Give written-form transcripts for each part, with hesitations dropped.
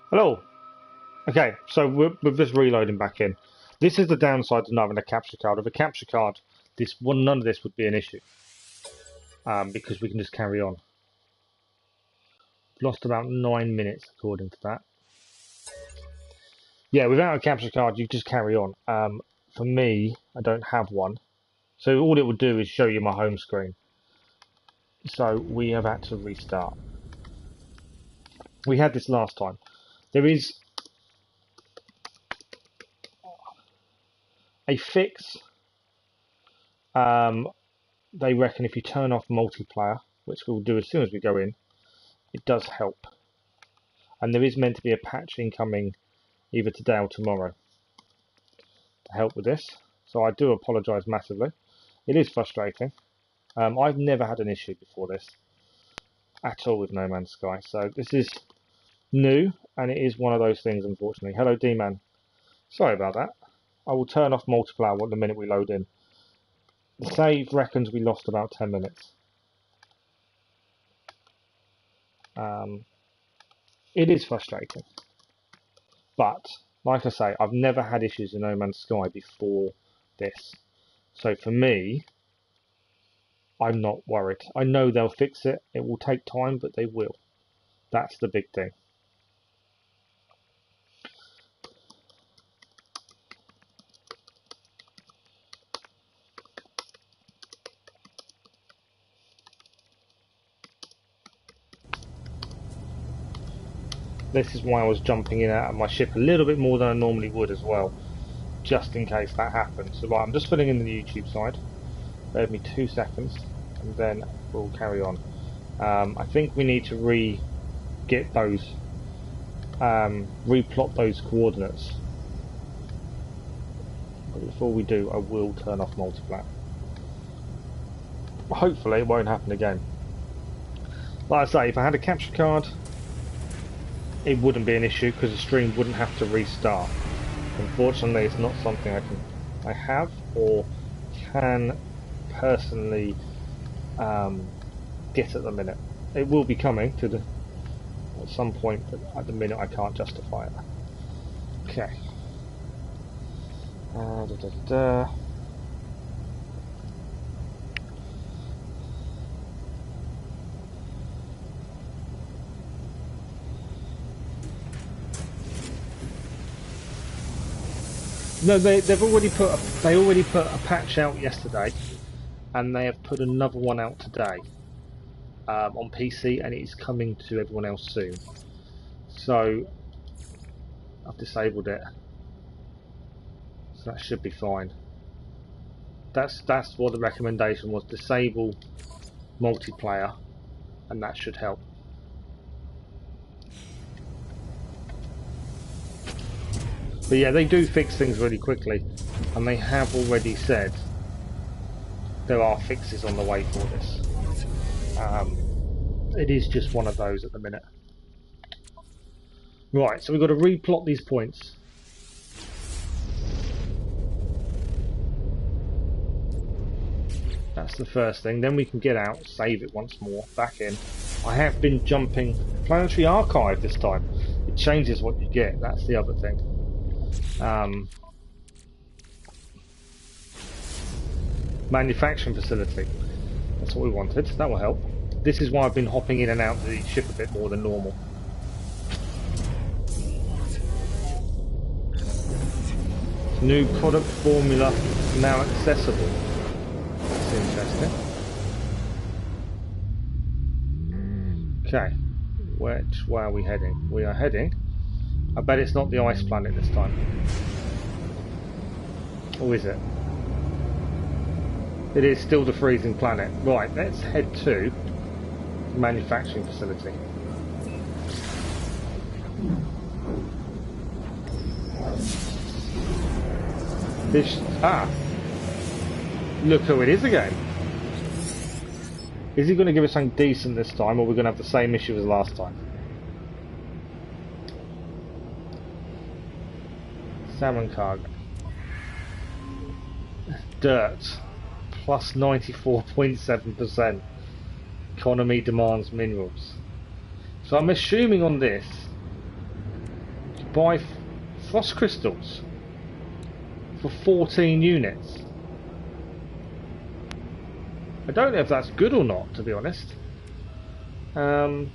Hello. Okay, so we're just reloading back in. This is the downside to not having a capture card. With a capture card, none of this would be an issue, because we can just carry on. Lost about 9 minutes according to that. Yeah, without a capture card, you just carry on. For me, I don't have one, so all it would do is show you my home screen. So we have had to restart. We had this last time. There is a fix. They reckon if you turn off multiplayer, which we'll do as soon as we go in, it does help. And there is meant to be a patch incoming either today or tomorrow to help with this. So I do apologise massively. It is frustrating. I've never had an issue before this at all with No Man's Sky. So this is new, and it is one of those things, unfortunately. Hello, D-Man. Sorry about that. I will turn off multiplayer the minute we load in. The save reckons we lost about 10 minutes. It is frustrating. But, like I say, I've never had issues in No Man's Sky before this. So for me, I'm not worried. I know they'll fix it. It will take time, but they will. That's the big thing. This is why I was jumping in and out of my ship a little bit more than I normally would as well, just in case that happens. So right, I'm just filling in the YouTube side. Bear with me 2 seconds, and then we'll carry on. I think we need to get those, replot those coordinates. But before we do, I will turn off multiplayer. Hopefully it won't happen again. Like I say, if I had a capture card, it wouldn't be an issue because the stream wouldn't have to restart. Unfortunately, it's not something I have or can personally get at the minute. It will be coming to at some point, but at the minute I can't justify it. Okay. No, they've already put a patch out yesterday, and they have put another one out today on PC, and it is coming to everyone else soon. So I've disabled it, so that should be fine. That's what the recommendation was: disable multiplayer, and that should help. But yeah, they do fix things really quickly, and they have already said there are fixes on the way for this. It is just one of those at the minute. Right, so we've got to replot these points. That's the first thing. Then we can get out, save it once more, back in. I have been jumping Planetary Archive this time. It changes what you get, that's the other thing. Manufacturing facility. That's what we wanted. That will help. This is why I've been hopping in and out of the ship a bit more than normal. New product formula now accessible. That's interesting. Okay. Which way are we heading? We are heading. I bet it's not the ice planet this time. Or is it? It is still the freezing planet. Right, let's head to the manufacturing facility. Look who it is again. Is he going to give us something decent this time, or are we going to have the same issue as last time? Salmon cargo. Dirt. Plus 94.7%. Economy demands minerals. So I'm assuming on this buy frost crystals for 14 units. I don't know if that's good or not, to be honest. So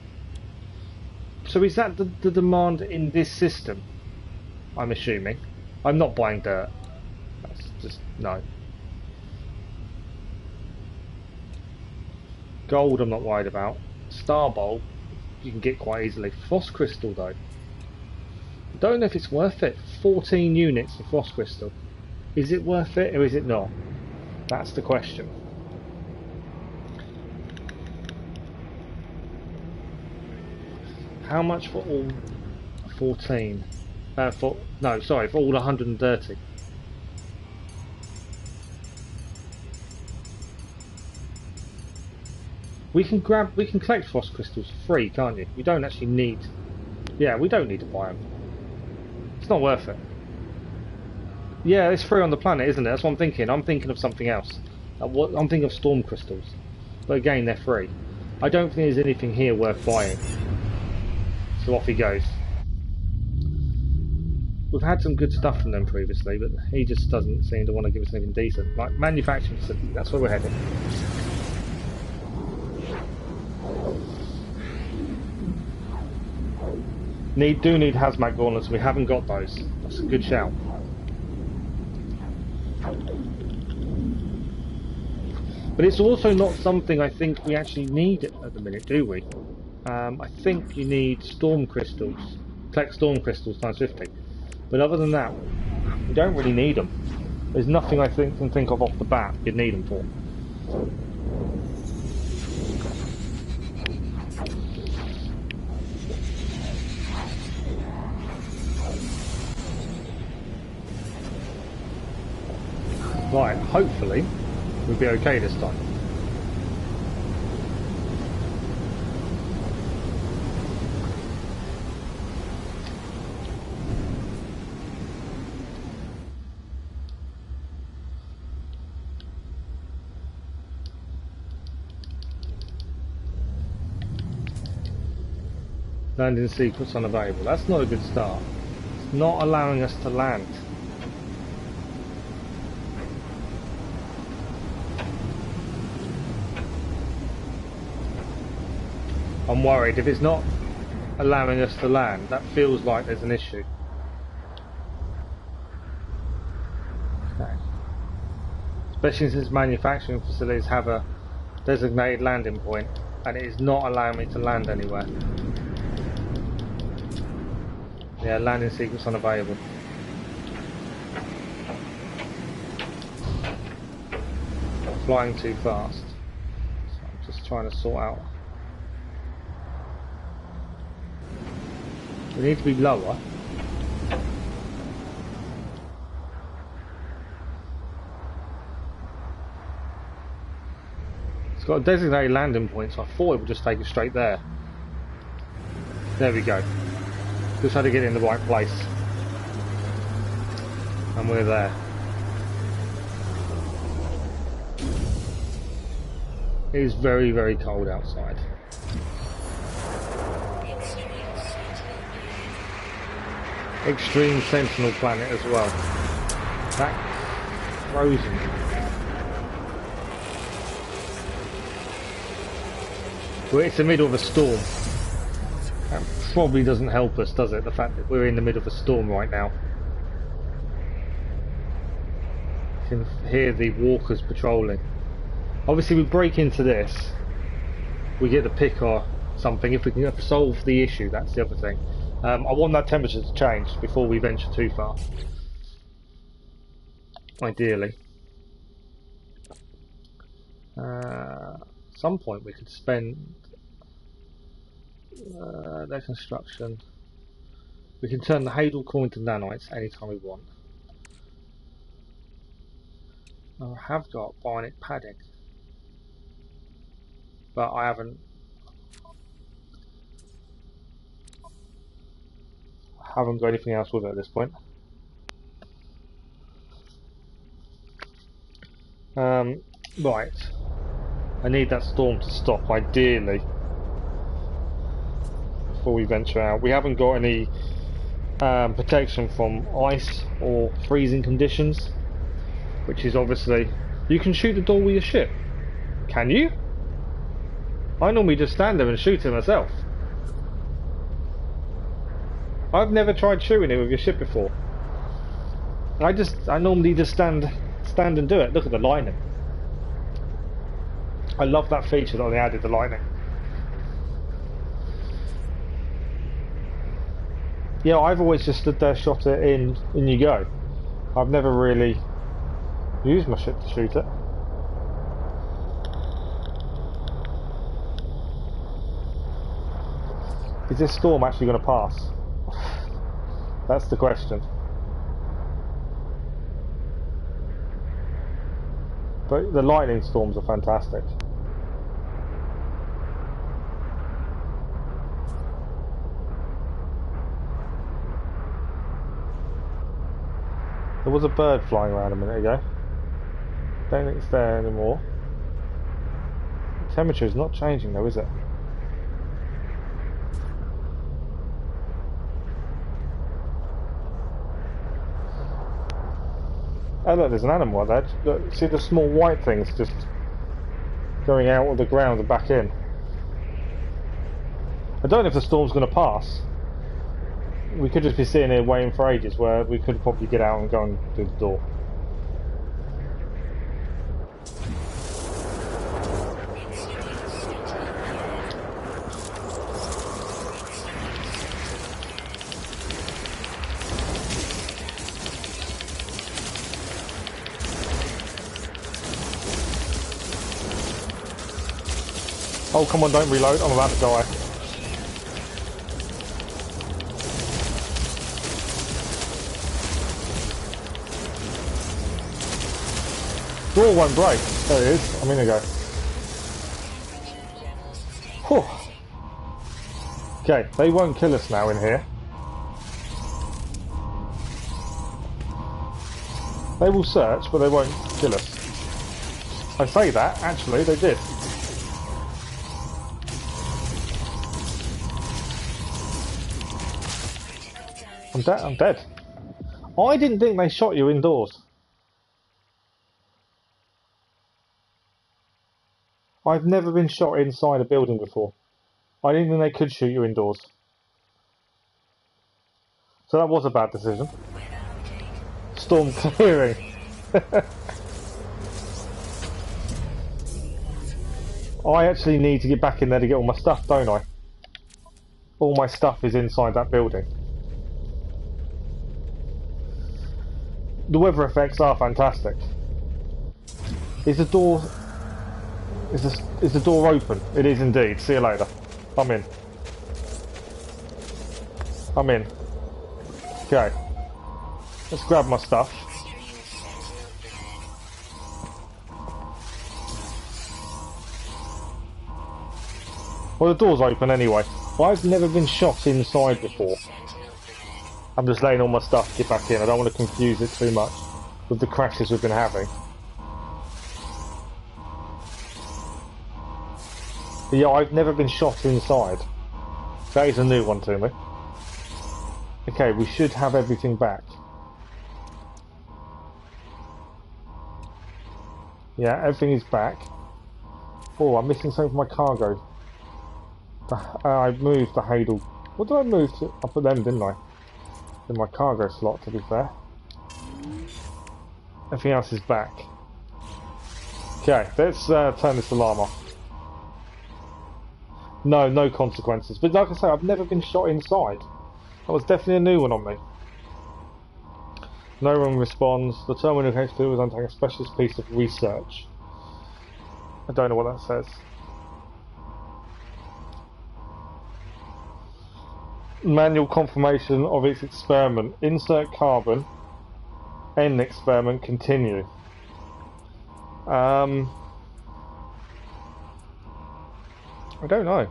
is that the demand in this system? I'm assuming. I'm not buying dirt. That's just no. Gold I'm not worried about. Star Bowl you can get quite easily. Frost Crystal though. I don't know if it's worth it. 14 units of Frost Crystal. Is it worth it or is it not? That's the question. How much for all 14? For all 130. We can collect frost crystals free, can't you? We don't actually need. Yeah, we don't need to buy them. It's not worth it. Yeah, it's free on the planet, isn't it? That's what I'm thinking. I'm thinking of something else. I'm thinking of storm crystals, but again, they're free. I don't think there's anything here worth buying. So off he goes. We've had some good stuff from them previously, but he just doesn't seem to want to give us anything decent. Like manufacturing facility, that's where we're heading. Do need hazmat gauntlets, we haven't got those. That's a good shout. But it's also not something I think we actually need at the minute, do we? I think you need storm crystals. Collect storm crystals times 50. But other than that, you don't really need them. There's nothing I can think of off the bat you'd need them for. Right, hopefully we'll be okay this time. Landing sequence unavailable. That's not a good start. It's not allowing us to land. I'm worried if it's not allowing us to land, that feels like there's an issue. Okay. Especially since manufacturing facilities have a designated landing point and it is not allowing me to land anywhere. Yeah, landing sequence unavailable. Flying too fast. So I'm just trying to sort out. We need to be lower. It's got a designated landing point, so I thought it would just take us straight there. There we go. Just had to get in the right place. And we're there. It is very, very cold outside. Extreme Sentinel planet as well. That's frozen. Well, it's the middle of a storm. That probably doesn't help us, does it? The fact that we're in the middle of a storm right now. You can hear the walkers patrolling. Obviously we break into this, we get the pick or something. If we can solve the issue, that's the other thing. I want that temperature to change before we venture too far. Ideally. At some point we could spend their construction. We can turn the Hadal core into nanites anytime we want. I have got bionic padding, but I haven't got anything else with it at this point. Right, I need that storm to stop ideally before we venture out. We haven't got any protection from ice or freezing conditions, which is obviously... You can shoot the door with your ship. Can you? I normally just stand there and shoot it myself. I've never tried shooting it with your ship before. I normally just stand and do it. Look at the lightning. I love that feature that they added, the lightning. Yeah, I've always just stood there, shot it in you go. I've never really used my ship to shoot it. Is this storm actually going to pass? That's the question. But the lightning storms are fantastic. There was a bird flying around a minute ago. Don't think it's there anymore. The temperature is not changing though, is it? Oh look, there's an animal out there. Look, see the small white things just going out of the ground and back in. I don't know if the storm's going to pass. We could just be sitting here waiting for ages, where we could probably get out and go and do the door. Oh, come on, don't reload. I'm about to die. Door won't break. There it is. A minute ago. Whew. Okay, they won't kill us now in here. They will search, but they won't kill us. I say that, actually, they did. I'm dead. I didn't think they shot you indoors. I've never been shot inside a building before. I didn't think they could shoot you indoors. So that was a bad decision. Storm clearing. I actually need to get back in there to get all my stuff, don't I? All my stuff is inside that building. The weather effects are fantastic. Is the door... Is the door open? It is indeed. See you later. I'm in. I'm in. Okay. Let's grab my stuff. Well, the door's open anyway. I've never been shot inside before. I'm just laying all my stuff to get back in. I don't want to confuse it too much with the crashes we've been having. But yeah, I've never been shot inside. That is a new one to me. Okay, we should have everything back. Yeah, everything is back. Oh, I'm missing something from my cargo. I moved the Hadal. What did I move to? I put them, didn't I? In my cargo slot, to be fair. Everything else is back. Okay, let's turn this alarm off. No, no consequences. But like I say, I've never been shot inside. That was definitely a new one on me. No one responds. The terminal HP was undertaking a specialist piece of research. I don't know what that says. Manual confirmation of its experiment. Insert carbon. End experiment. Continue. I don't know.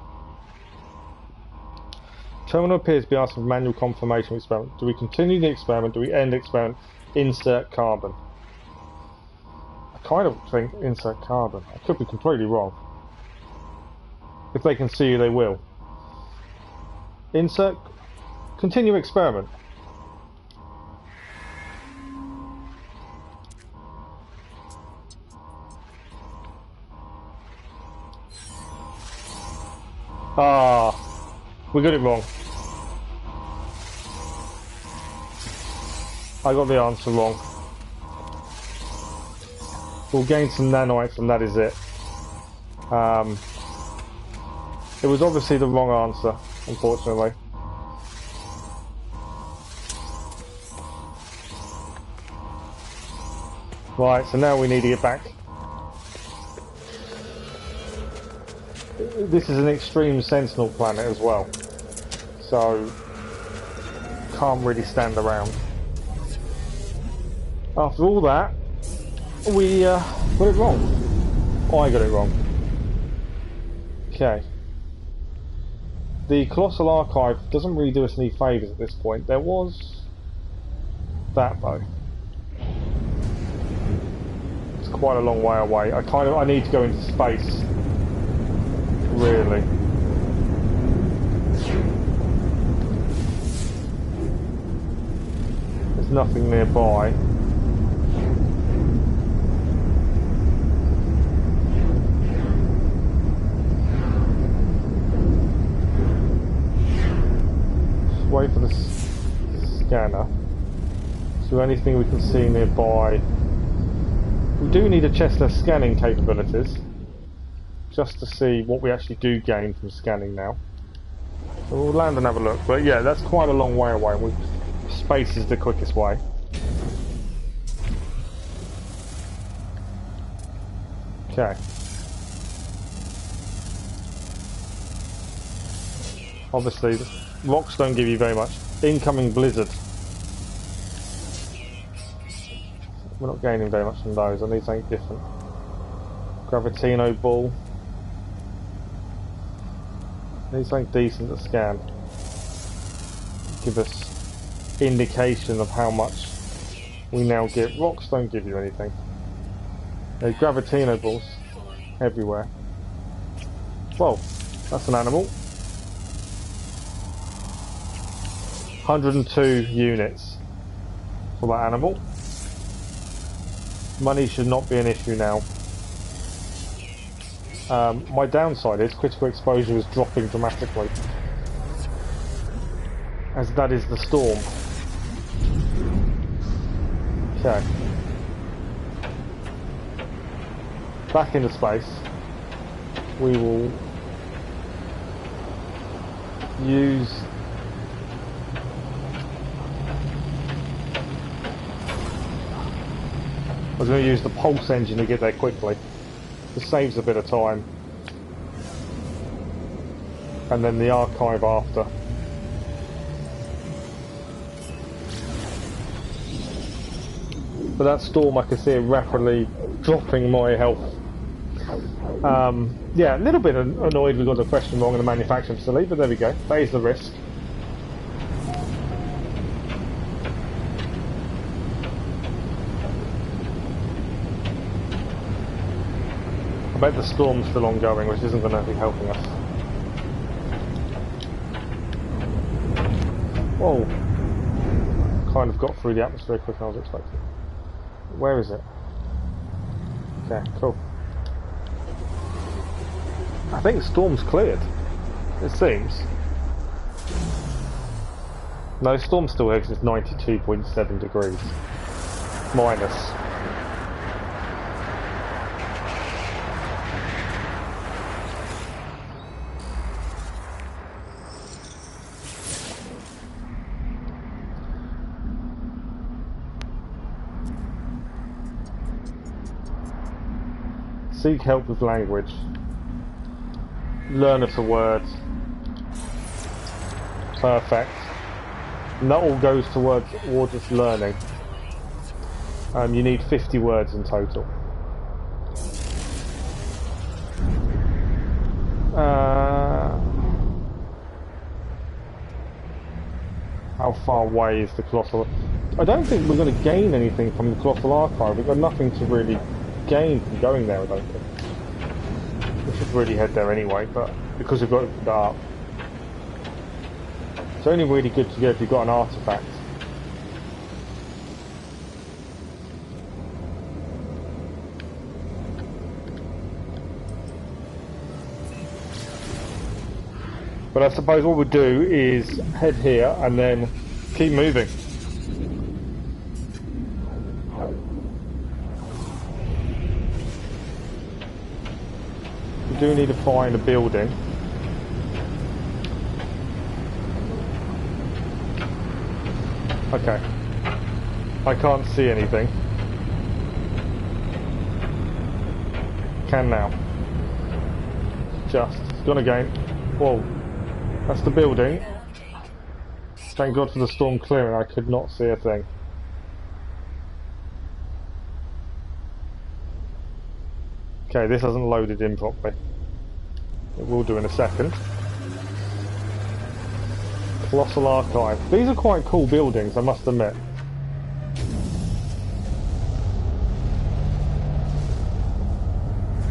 Terminal appears to be asking for manual confirmation of experiment. Do we continue the experiment? Do we end the experiment? Insert carbon. I kind of think insert carbon. I could be completely wrong. If they can see you, they will. Insert. Continue experiment. Ah, we got it wrong. I got the answer wrong. We'll gain some nanites and that is it. It was obviously the wrong answer, unfortunately. Right, so now we need to get back. This is an extreme sentinel planet as well, so can't really stand around. After all that, we got it wrong. Oh, I got it wrong. Okay. The Colossal Archive doesn't really do us any favours at this point. There was that though. It's quite a long way away. I need to go into space. Really. There's nothing nearby. Wait for the scanner. So anything we can see nearby. We do need to test their scanning capabilities, just to see what we actually do gain from scanning now. So we'll land and have a look. But yeah, that's quite a long way away. Space is the quickest way. Okay. Obviously, rocks don't give you very much. Incoming blizzard. We're not gaining very much from those. I need something different. Gravitino ball. I need something decent to scan. Give us indication of how much we now get. Rocks don't give you anything. There's Gravitino balls everywhere. Whoa, that's an animal. 102 units for that animal. Money should not be an issue now. My downside is critical exposure is dropping dramatically, as that is the storm. Okay. Back into space. We will use I was going to use the pulse engine to get there quickly. This saves a bit of time. And then the archive after. But that storm, I can see it rapidly dropping my health. Yeah, a little bit annoyed we got the question wrong in the manufacturing facility, but there we go. That is the risk. I bet the storm's still ongoing, which isn't going to be helping us. Whoa. Kind of got through the atmosphere quicker than I was expecting. Where is it? Okay, cool. I think the storm's cleared. It seems. No, the storm still exists 92.7 degrees. Minus. Seek help with language. Learn of the word. Perfect. And that all goes towards just learning. You need 50 words in total. How far away is the Colossal? I don't think we're going to gain anything from the Colossal Archive. We've got nothing to really gain from going there, I don't think. We should really head there anyway, but because we've got it up. It's only really good to go if you've got an artifact. But I suppose what we'll do is head here and then keep moving. We do need to find a building. Okay. I can't see anything. Can now. Just. It's gone again. Whoa. That's the building. Thank God for the storm clearing. I could not see a thing. Okay, this hasn't loaded in properly. It will do in a second. Colossal Archive. These are quite cool buildings, I must admit.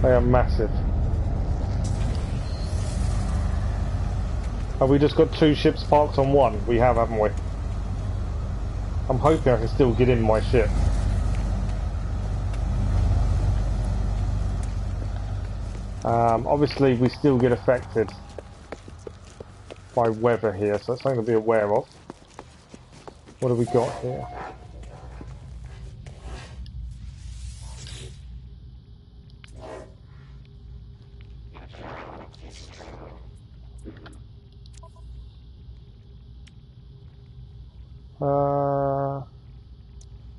They are massive. Have we just got 2 ships parked on one? We have, haven't we? I'm hoping I can still get in my ship. Obviously we still get affected by weather here, so that's something to be aware of. What have we got here?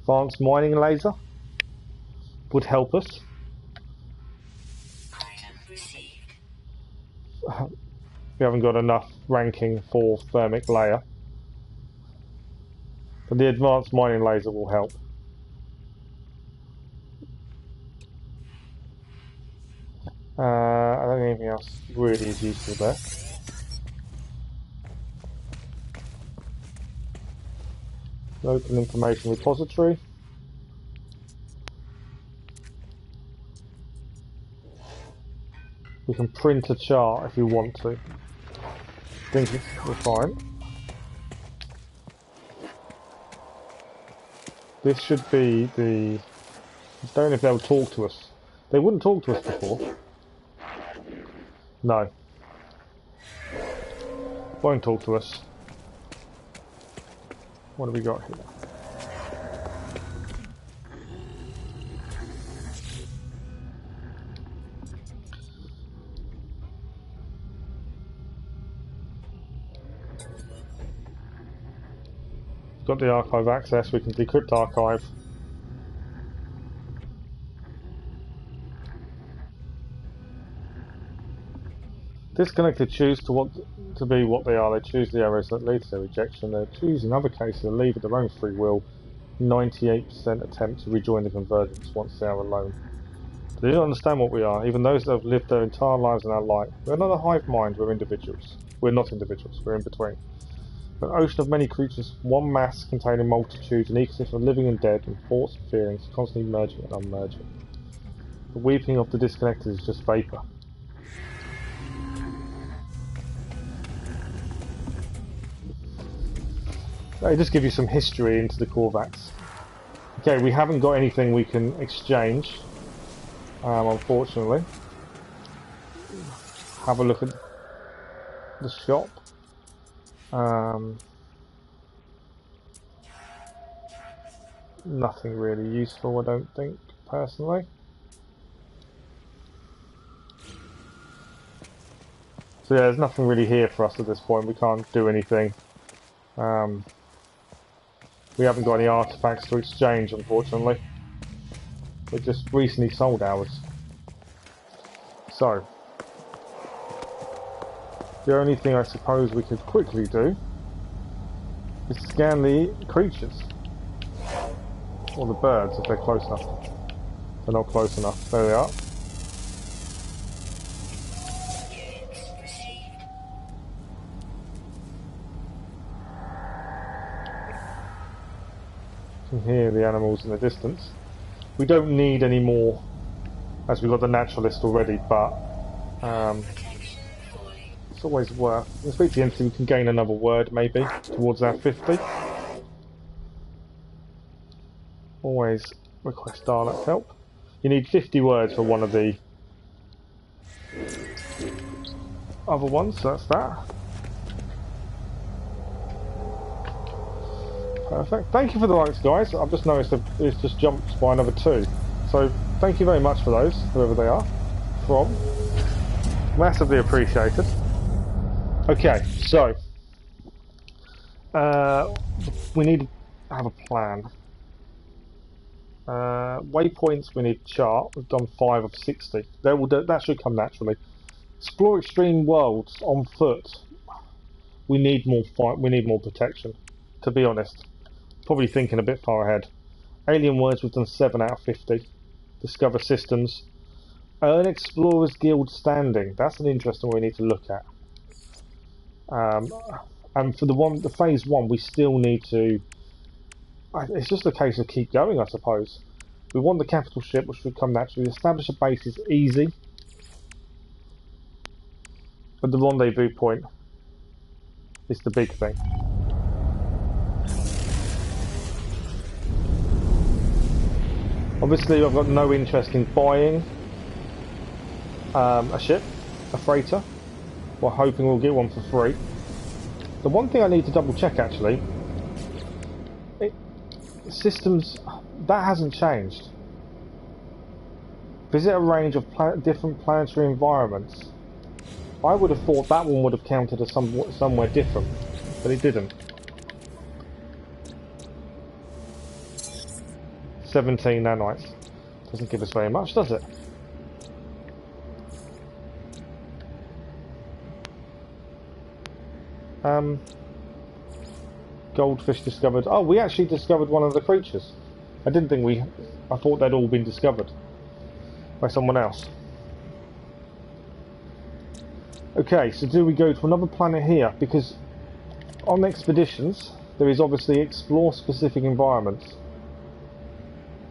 Advanced mining laser would help us. We haven't got enough ranking for thermic layer, but the advanced mining laser will help. I don't think anything else really is useful there. Local information repository. We can print a chart if you want to. I think we're fine. This should be the... I don't know if they'll talk to us. They wouldn't talk to us before. No. Won't talk to us. What have we got here? Got the archive access, we can decrypt archive. Disconnected choose to be what they are. They choose the errors that lead to their rejection. They choose in other cases to leave at their own free will. 98% attempt to rejoin the convergence once they are alone. They don't understand what we are, even those that have lived their entire lives in our light. We're not a hive mind, we're individuals. We're not individuals, we're in between. An ocean of many creatures, one mass containing multitudes, an ecosystem of living and dead, and thoughts and feelings, constantly merging and unmerging. The weeping of the disconnected is just vapour. They just give you some history into the Corvax. Okay, we haven't got anything we can exchange, unfortunately. Have a look at the shop. Nothing really useful, I don't think, personally. So yeah, there's nothing really here for us at this point. We can't do anything. We haven't got any artifacts to exchange, unfortunately. We just recently sold ours. So, the only thing I suppose we could quickly do is scan the creatures. Or the birds, if they're close enough. They're not close enough. There they are. You can hear the animals in the distance. We don't need any more, as we've got the naturalist already, but it's always worth. Let's speak to the entity, we can gain another word maybe towards our 50. Always request dialect help. You need 50 words for one of the other ones, so that's that. Perfect. Thank you for the likes, guys. I've just noticed that it's just jumped by another 2. So thank you very much for those, whoever they are, from. Massively appreciated. Okay, so we need to have a plan. Waypoints, we need chart. We've done 5 of 60. That should come naturally. Explore extreme worlds on foot. We need more fight. We need more protection. To be honest, probably thinking a bit far ahead. Alien words, we've done 7 out of 50. Discover systems. Earn Explorers Guild standing. That's an interesting one we need to look at. And for the phase 1, we still need to. It's just a case of keep going, I suppose. We want the capital ship, which would come naturally. Establish a base is easy, but the rendezvous point is the big thing. Obviously, I've got no interest in buying a ship, a freighter. We're hoping we'll get one for free. The one thing I need to double check actually, systems, that hasn't changed. Visit a range of different planetary environments. I would have thought that one would have counted as somewhere different, but it didn't. 17 nanites. Doesn't give us very much, does it? Goldfish discovered. Oh, we actually discovered one of the creatures. I didn't think we. I thought they'd all been discovered by someone else. Okay, so do we go to another planet here? Because on expeditions, there is obviously explore specific environments.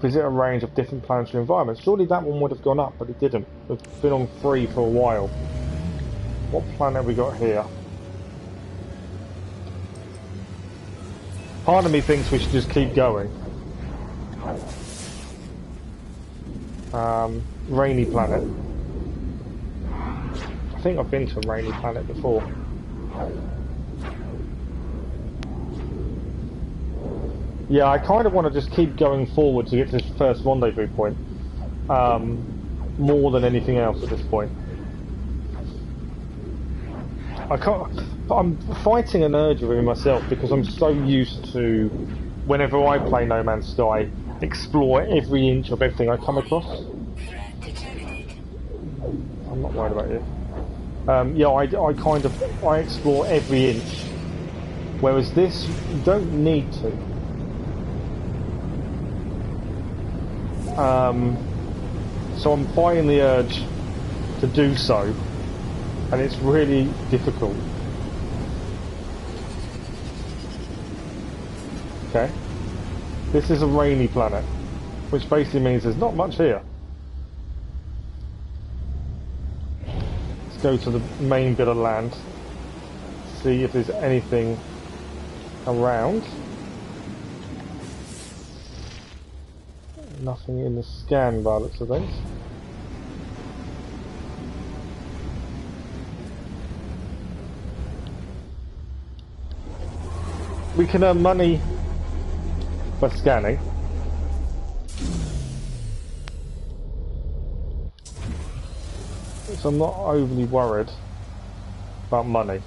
Visit a range of different planetary environments. Surely that one would have gone up, but it didn't. We've been on 3 for a while. What planet have we got here? Part of me thinks we should just keep going. Rainy planet. I think I've been to a rainy planet before. Yeah, I kind of want to just keep going forward to get to this first rendezvous point. More than anything else at this point. I'm fighting an urge within myself because I'm so used to, whenever I play No Man's Sky, explore every inch of everything I come across. I'm not worried about you. Yeah, I explore every inch, whereas this, you don't need to. So I'm fighting the urge to do so, and it's really difficult. Okay, this is a rainy planet, which basically means there's not much here. Let's go to the main bit of land, see if there's anything around. Nothing in the scan by the looks of things. We can earn money by scanning. So I'm not overly worried about money.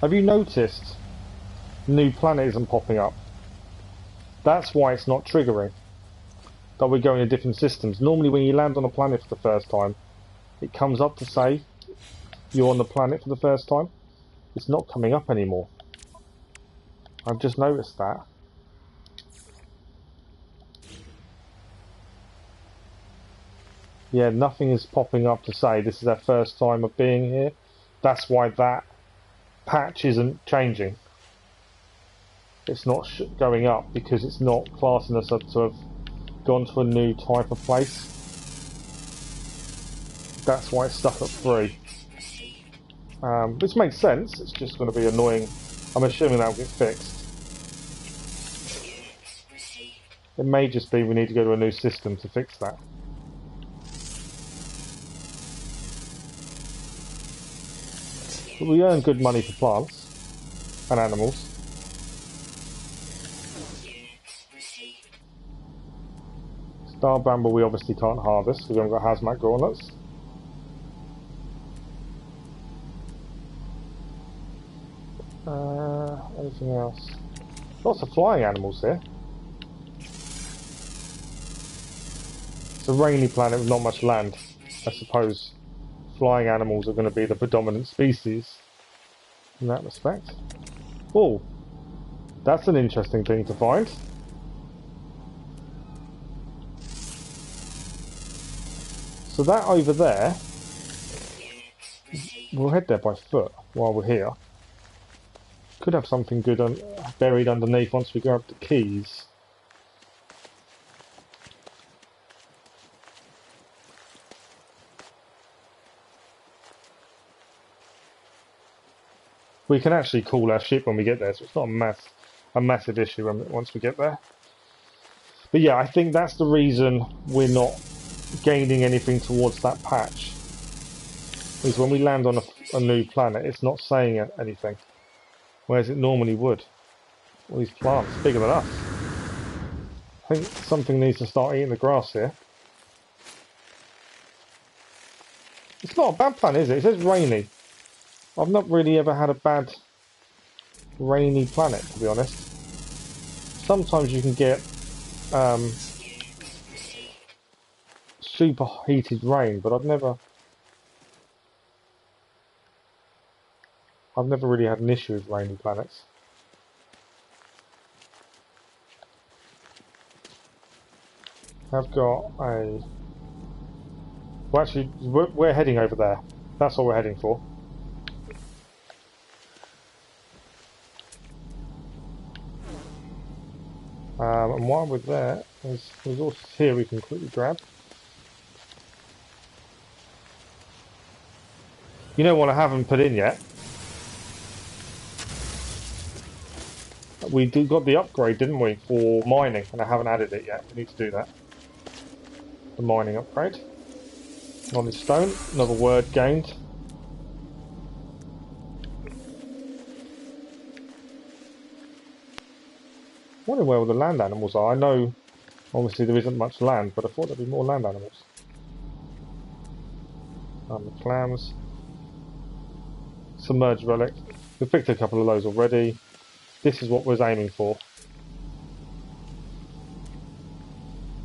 Have you noticed new planet isn't popping up? That's why it's not triggering that we're going to different systems. Normally when you land on a planet for the first time, it comes up to say you're on the planet for the first time. It's not coming up anymore. I've just noticed that. Yeah, nothing is popping up to say this is our first time of being here. That's why that patch isn't changing. It's not going up because it's not classing us up to have gone to a new type of place. That's why it's stuck at 3. Which makes sense, it's just going to be annoying. I'm assuming that'll get fixed. It may just be we need to go to a new system to fix that. But we earn good money for plants. and animals. Star bramble we obviously can't harvest because we haven't got hazmat gauntlets. Anything else? Lots of flying animals here. It's a rainy planet with not much land. I suppose flying animals are going to be the predominant species in that respect. Oh, that's an interesting thing to find. So that over there, we'll head there by foot while we're here. Could have something good buried underneath once we grab the keys. We can actually call our ship when we get there, so it's not a massive issue once we get there. But yeah, I think that's the reason we're not gaining anything towards that patch. Is when we land on a new planet, it's not saying anything, whereas it normally would. All these plants, bigger than us. I think something needs to start eating the grass here. It's not a bad planet, is it? It says rainy. I've not really ever had a bad rainy planet, to be honest. Sometimes you can get super heated rain, but I've never really had an issue with rainy planets. I've got a... Well, actually, we're heading over there. That's what we're heading for. And while we're there, there's resources here we can quickly grab. You know what I haven't put in yet? We got the upgrade, didn't we, for mining, and I haven't added it yet. We need to do that. The mining upgrade. Knowledge stone, another word gained. I wonder where all the land animals are. I know, obviously, there isn't much land, but I thought there'd be more land animals. The clams. Submerged relic. We've picked a couple of those already. This is what we're aiming for.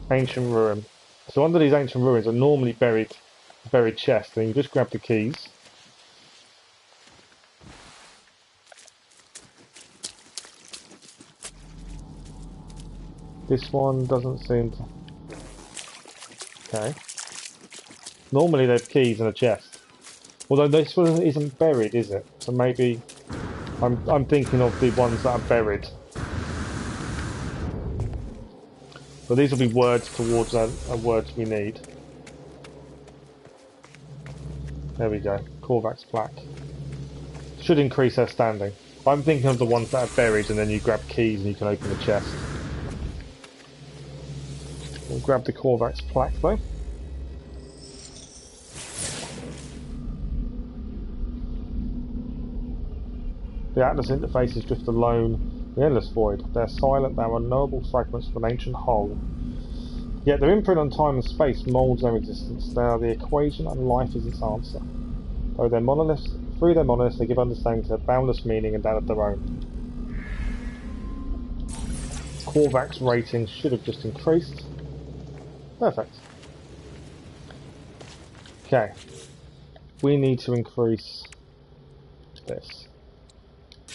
Ancient ruin. So under these ancient ruins are normally buried chests, and you just grab the keys. This one doesn't seem to... Okay. Normally there's keys in a chest. Although this one isn't buried, is it? So maybe... I'm thinking of the ones that are buried. So these will be words towards our words we need. There we go. Korvax plaque. Should increase their standing. I'm thinking of the ones that are buried and then you grab keys and you can open the chest. We'll grab the Korvax plaque though. The Atlas interfaces drift alone, the endless void. They are silent, they are unknowable fragments of an ancient whole. Yet their imprint on time and space moulds their existence. They are the equation and life is its answer. Through their monoliths they give understanding to a boundless meaning and that of their own. Korvax rating should have just increased. Perfect. Okay. We need to increase this.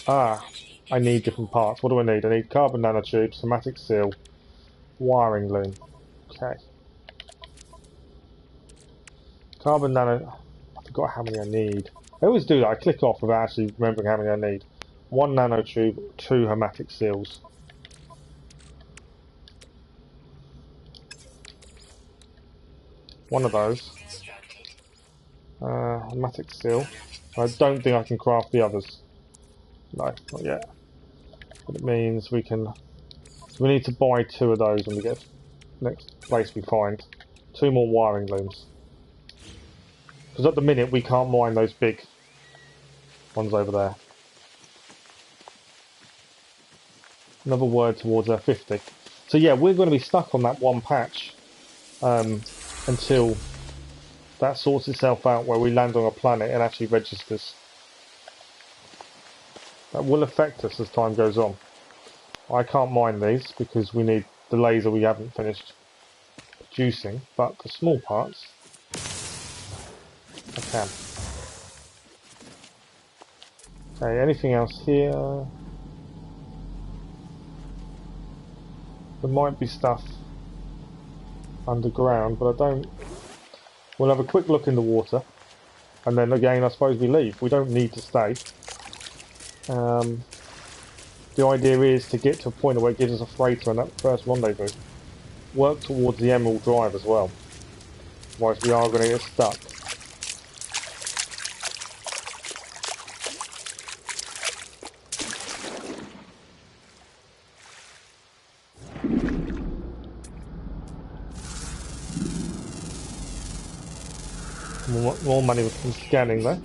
I need different parts. What do I need? I need carbon nanotube, somatic seal, wiring loom. Okay. Carbon nano... I forgot how many I need. I always do that. I click off without actually remembering how many I need. 1 nanotube, 2 hermetic seals. One of those. Hermetic seal. I don't think I can craft the others. No, not yet. But it means we can... So we need to buy 2 of those when we get to the next place we find. 2 more wiring looms. Because at the minute we can't mine those big ones over there. Another word towards our 50. So yeah, we're going to be stuck on that one patch until that sorts itself out, where we land on a planet and actually registers. That will affect us as time goes on. I can't mine these because we need the laser we haven't finished producing, but the small parts I can. Okay, anything else here? There might be stuff underground, but I don't... We'll have a quick look in the water, and then again I suppose we leave. We don't need to stay. The idea is to get to a point where it gives us a freighter and that first rendezvous. Work towards the Emerald Drive as well. Otherwise we are going to get stuck. More money from scanning there.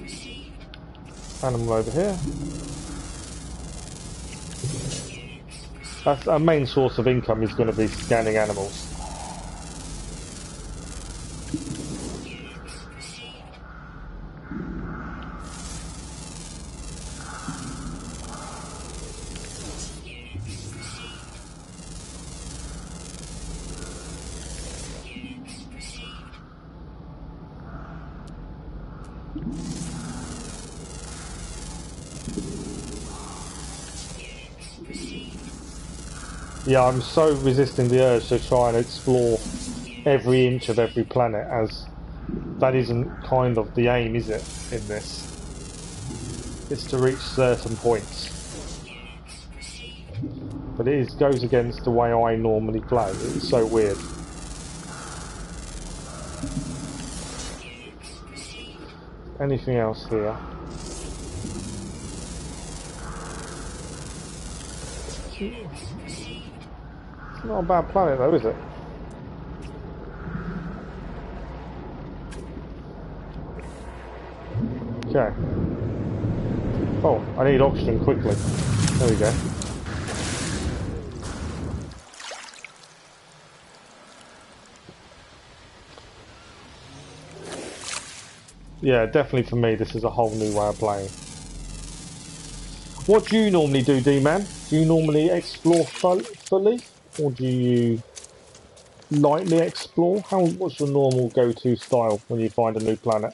Animal over here. That's our main source of income, is going to be scanning animals. Yeah, I'm so resisting the urge to try and explore every inch of every planet, as that isn't kind of the aim, is it, in this? It's to reach certain points. But it goes against the way I normally play. It's so weird. Anything else here? It's not a bad planet though, is it? Okay. Oh, I need oxygen quickly. There we go. Yeah, definitely for me this is a whole new way of playing. What do you normally do, D-Man? Do you normally explore fully? Or do you lightly explore? What's your normal go-to style when you find a new planet?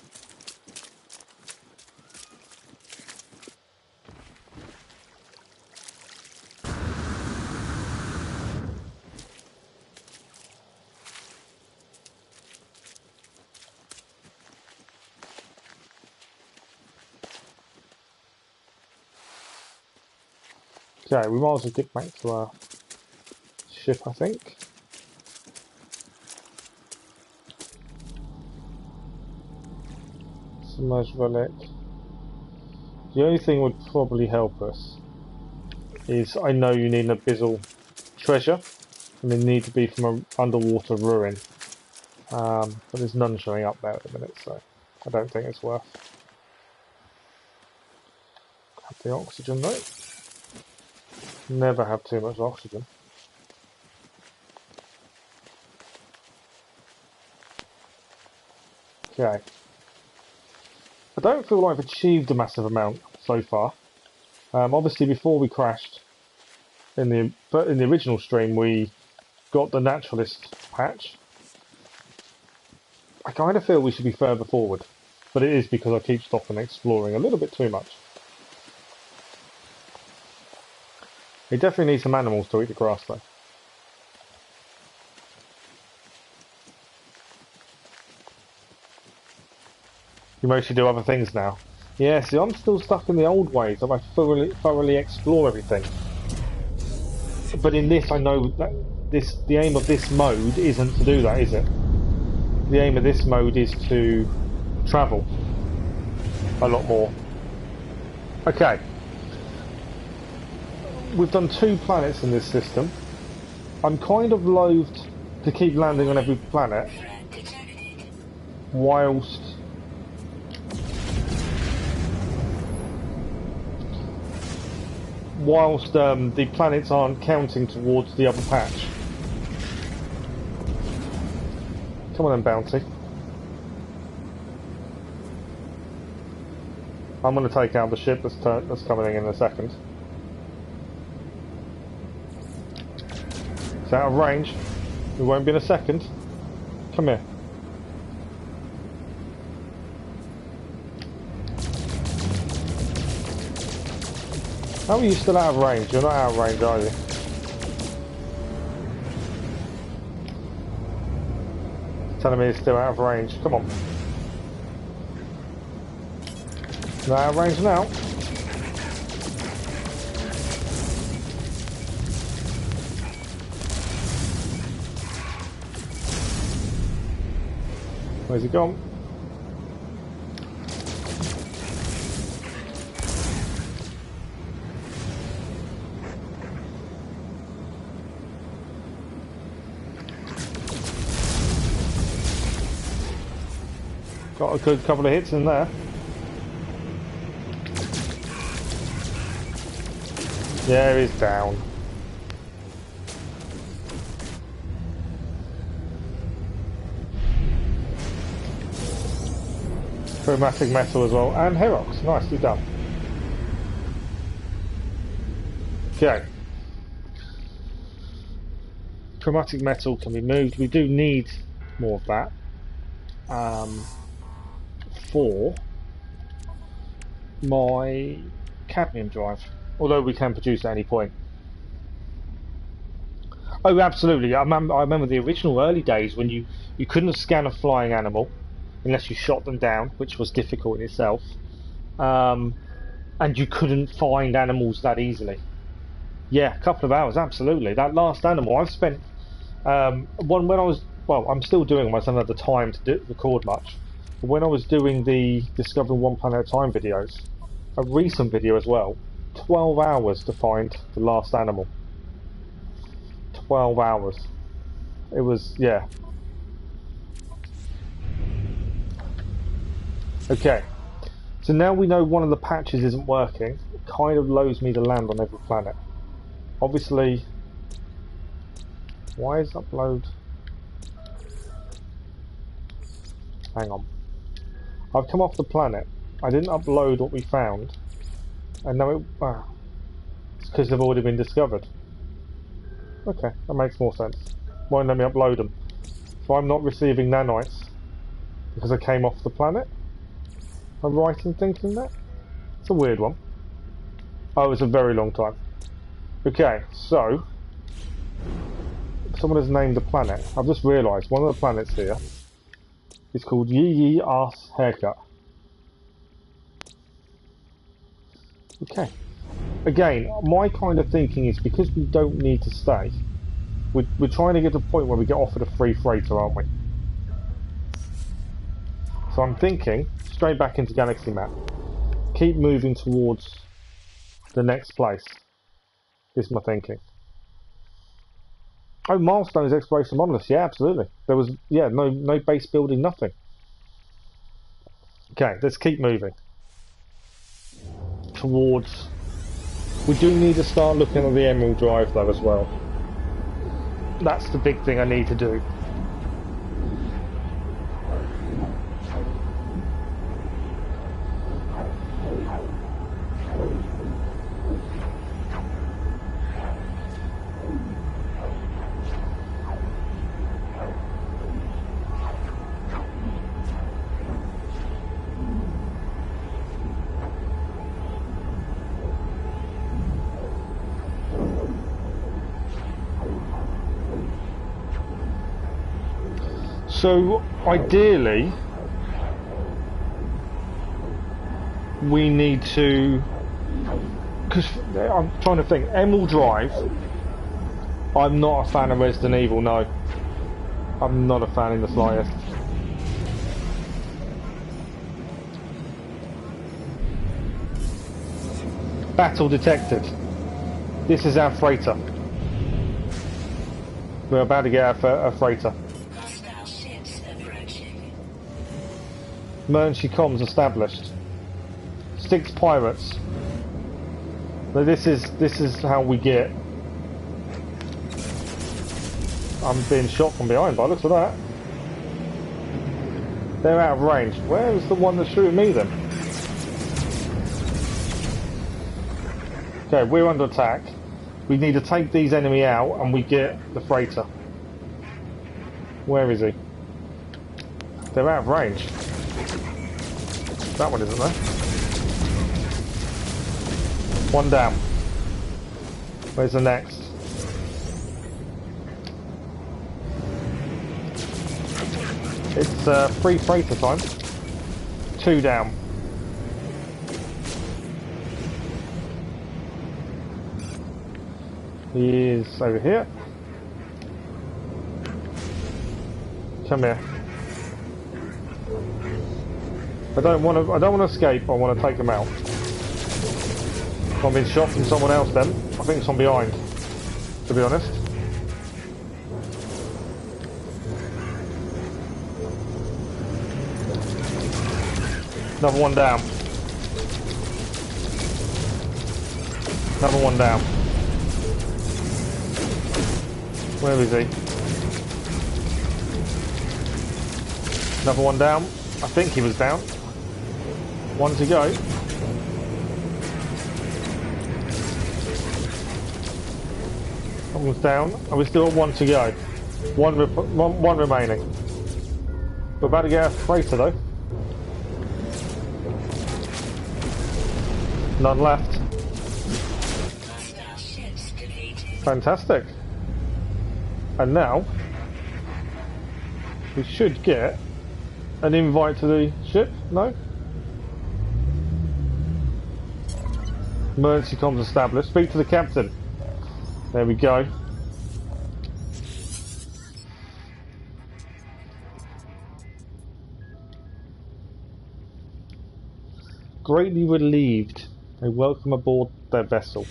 Okay, we might as well get back to our ship, I think. Submerged relic. The only thing would probably help us is, I know you need an abyssal treasure, and they need to be from an underwater ruin. But there's none showing up there at the minute, so I don't think it's worth. Have the oxygen though. Never have too much oxygen. Okay. I don't feel like I've achieved a massive amount so far. Obviously, before we crashed in the original stream, we got the naturalist patch. I kind of feel we should be further forward, but it is because I keep stopping exploring a little bit too much. We definitely need some animals to eat the grass though. You mostly do other things now. Yeah, see, I'm still stuck in the old ways of I thoroughly explore everything. But in this, I know that the aim of this mode isn't to do that, is it? The aim of this mode is to travel a lot more. Okay. We've done 2 planets in this system. I'm kind of loath to keep landing on every planet whilst whilst the planets aren't counting towards the other patch. Come on then, Bounty. I'm going to take out the ship that's coming in a second. It's out of range. We won't be in a second. Come here. How are you still out of range? You're not out of range, are you? Telling me it's still out of range. Come on. Not out of range now. Where's he gone? Got a good couple of hits in there. Yeah, he's down. Chromatic metal as well, and Herox. Nicely done. Okay. Chromatic metal can be moved. We do need more of that for my cadmium drive. Although we can produce at any point. Oh, absolutely. I remember the original early days when you couldn't scan a flying animal unless you shot them down, which was difficult in itself. And you couldn't find animals that easily. Yeah, a couple of hours, absolutely. That last animal, I've spent... when I was... Well, I'm still doing them, I don't have the time to record much. But when I was doing the Discovering One Planet at a Time videos, a recent video as well, 12 hours to find the last animal. 12 hours. It was, yeah. Okay. So now we know one of the patches isn't working. It kind of allows me to land on every planet. Obviously, why is upload? Hang on. I've come off the planet. I didn't upload what we found. And now it's because they've already been discovered. Okay, that makes more sense. Why don't let me upload them? So I'm not receiving nanites because I came off the planet? Am I right in thinking that? It's a weird one. Oh, it's a very long time. Okay, so someone has named the planet. I've just realised one of the planets here is called Yee Ass Haircut. Okay. Again, my kind of thinking is because we don't need to stay, we're trying to get to a point where we get offered a free freighter, aren't we? So I'm thinking, straight back into Galaxy Map, keep moving towards the next place. This is my thinking. Oh, milestones, exploration monoliths, yeah, absolutely. There was, yeah, no base building, nothing. Okay, let's keep moving towards... We do need to start looking at the Emerald Drive though as well. That's the big thing I need to do. So, ideally, we need to, because I'm trying to think, Emerald Drive, I'm not a fan of Resident Evil, no. I'm not a fan in the slightest. Battle detected. This is our freighter. We're about to get our freighter. Emergency comms established. 6 pirates. So this is how we get. I'm being shot from behind by the looks of that. They're out of range. Where is the one that's shooting me then? Okay, we're under attack. We need to take these enemy out and we get the freighter. Where is he? They're out of range. That one isn't there. One down. Where's the next? It's free freighter time. Two down. He is over here. Come here. I don't want to escape. I want to take him out. If I'm being shot from someone else, then I think it's from behind. To be honest. Another one down. Another one down. Where is he? Another one down. I think he was down. One to go. That one's down. And we're still at one to go. One remaining. We're about to get a freighter though. None left. Fantastic. And now we should get an invite to the ship. No? Emergency comms established. Speak to the captain. There we go. Greatly relieved. They welcome aboard their vessel.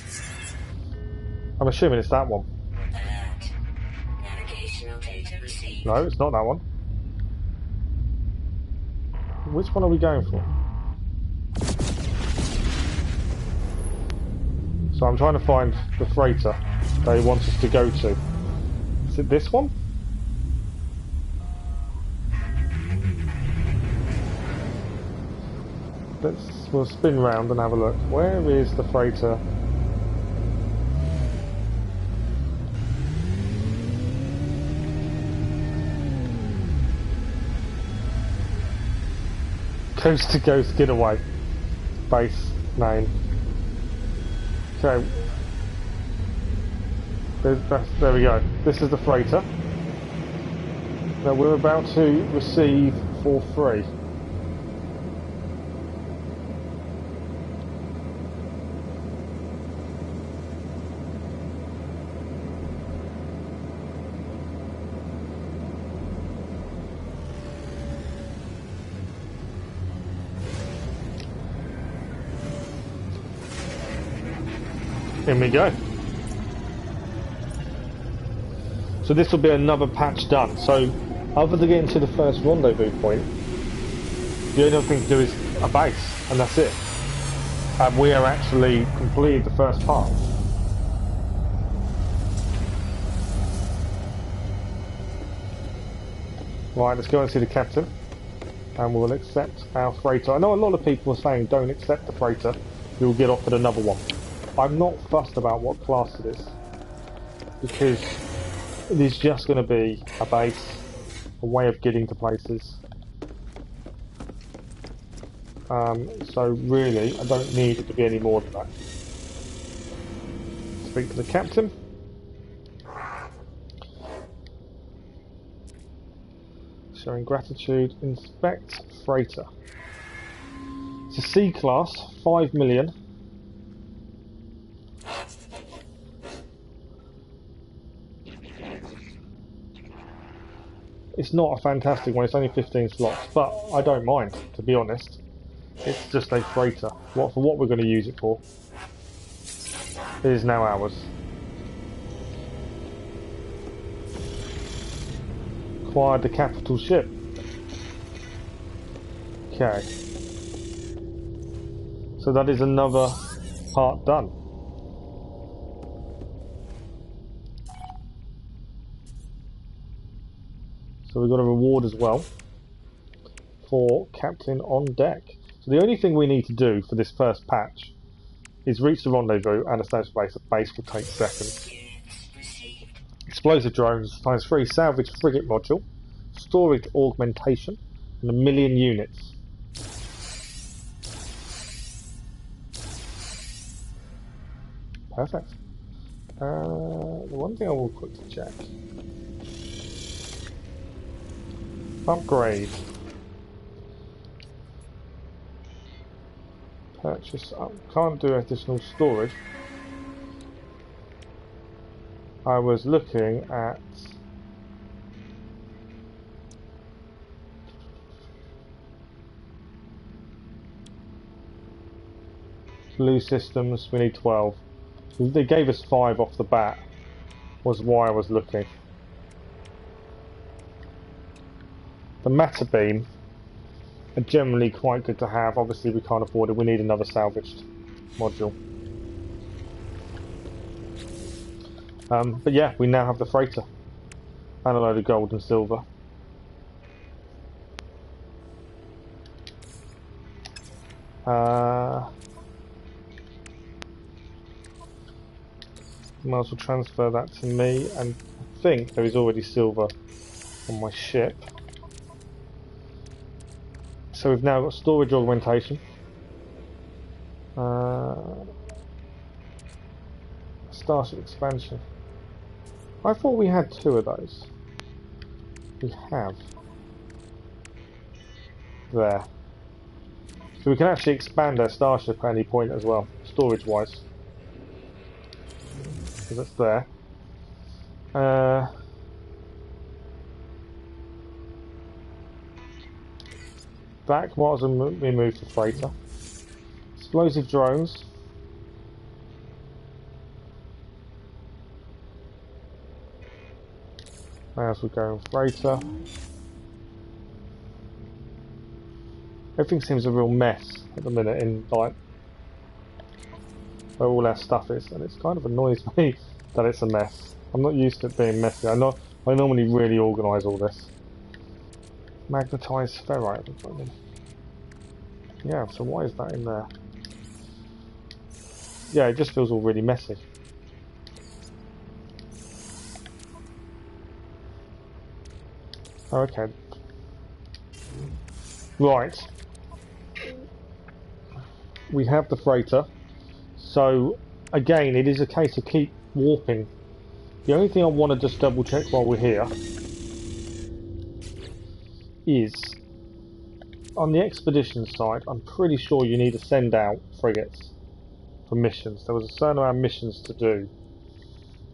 I'm assuming it's that one. No, it's not that one. Which one are we going for? So I'm trying to find the freighter they want us to go to. Is it this one? We'll spin round and have a look. Where is the freighter? Coast to Coast Getaway. Base name. Okay. There we go. This is the freighter. Now we're about to receive for free. In we go. So this will be another patch done. So other than getting to the first rendezvous point, the only other thing to do is a base, and that's it. And we are actually completed the first part. Right, let's go and see the captain, and we'll accept our freighter. I know a lot of people are saying don't accept the freighter, you'll get offered another one. I'm not fussed about what class it is, because it is just going to be a base, a way of getting to places. So really, I don't need it to be any more than that. Speak to the captain. Showing gratitude. Inspect freighter. It's a C class, 5 million. It's not a fantastic one, it's only 15 slots, but I don't mind, to be honest. It's just a freighter. For what we're going to use it for, it is now ours. Acquired the capital ship. Okay. So that is another part done. So we've got a reward as well for Captain on Deck. So the only thing we need to do for this first patch is reach the rendezvous and establish base. The base will take seconds. Explosive drones ×3 salvage frigate module, storage augmentation, and 1,000,000 units. Perfect. The one thing I will quickly check. Upgrade. Purchase. Can't do additional storage. I was looking at blue systems. We need 12. They gave us 5 off the bat. Was why I was looking. The matter beam are generally quite good to have. Obviously we can't afford it. We need another salvaged module. But yeah, we now have the freighter and a load of gold and silver. Might as well transfer that to me, and I think there is already silver on my ship. So we've now got storage augmentation. Starship expansion. I thought we had 2 of those. We have. There. So we can actually expand our starship at any point as well, storage wise. So that's there. Back might as well be moved to freighter. Explosive drones. As we go in freighter. Everything seems a real mess at the minute in like where all our stuff is, and it kind of annoys me that it's a mess. I'm not used to it being messy. I normally really organise all this. Magnetised ferrite. Yeah, so why is that in there? Yeah, it just feels all really messy. Okay. Right. We have the freighter. So, again, it is a case of keep warping. The only thing I want to just double check while we're here is on the expedition side, I'm pretty sure you need to send out frigates for missions. There was a certain amount of missions to do.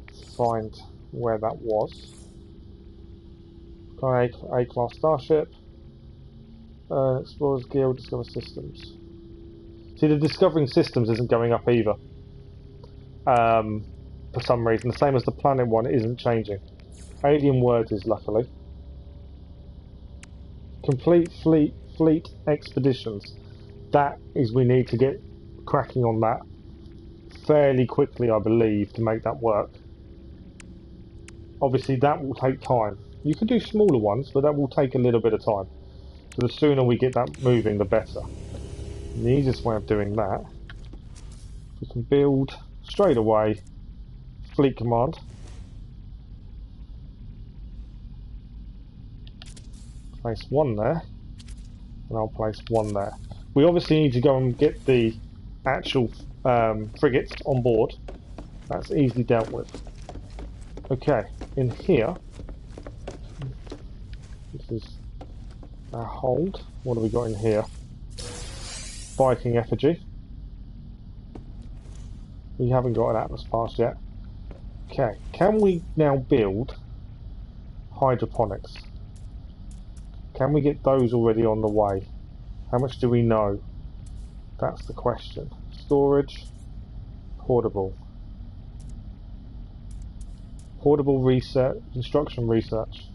Let's find where that was. A-class starship. Explorers Guild, discover systems. See, the discovering systems isn't going up either. For some reason, the same as the planet one isn't changing. Alien words is luckily. Complete fleet expeditions. That is, we need to get cracking on that fairly quickly, I believe, to make that work. Obviously, that will take time. You can do smaller ones, but that will take a little bit of time. So the sooner we get that moving, the better. And the easiest way of doing that, we can build straight away fleet command. Place 1 there, and I'll place 1 there. We obviously need to go and get the actual frigates on board. That's easily dealt with. Okay, in here, this is our hold. What have we got in here? Viking effigy. We haven't got an Atlas pass yet. Okay, can we now build hydroponics? Can we get those already on the way? How much do we know? That's the question. Storage, portable. Portable research, construction research.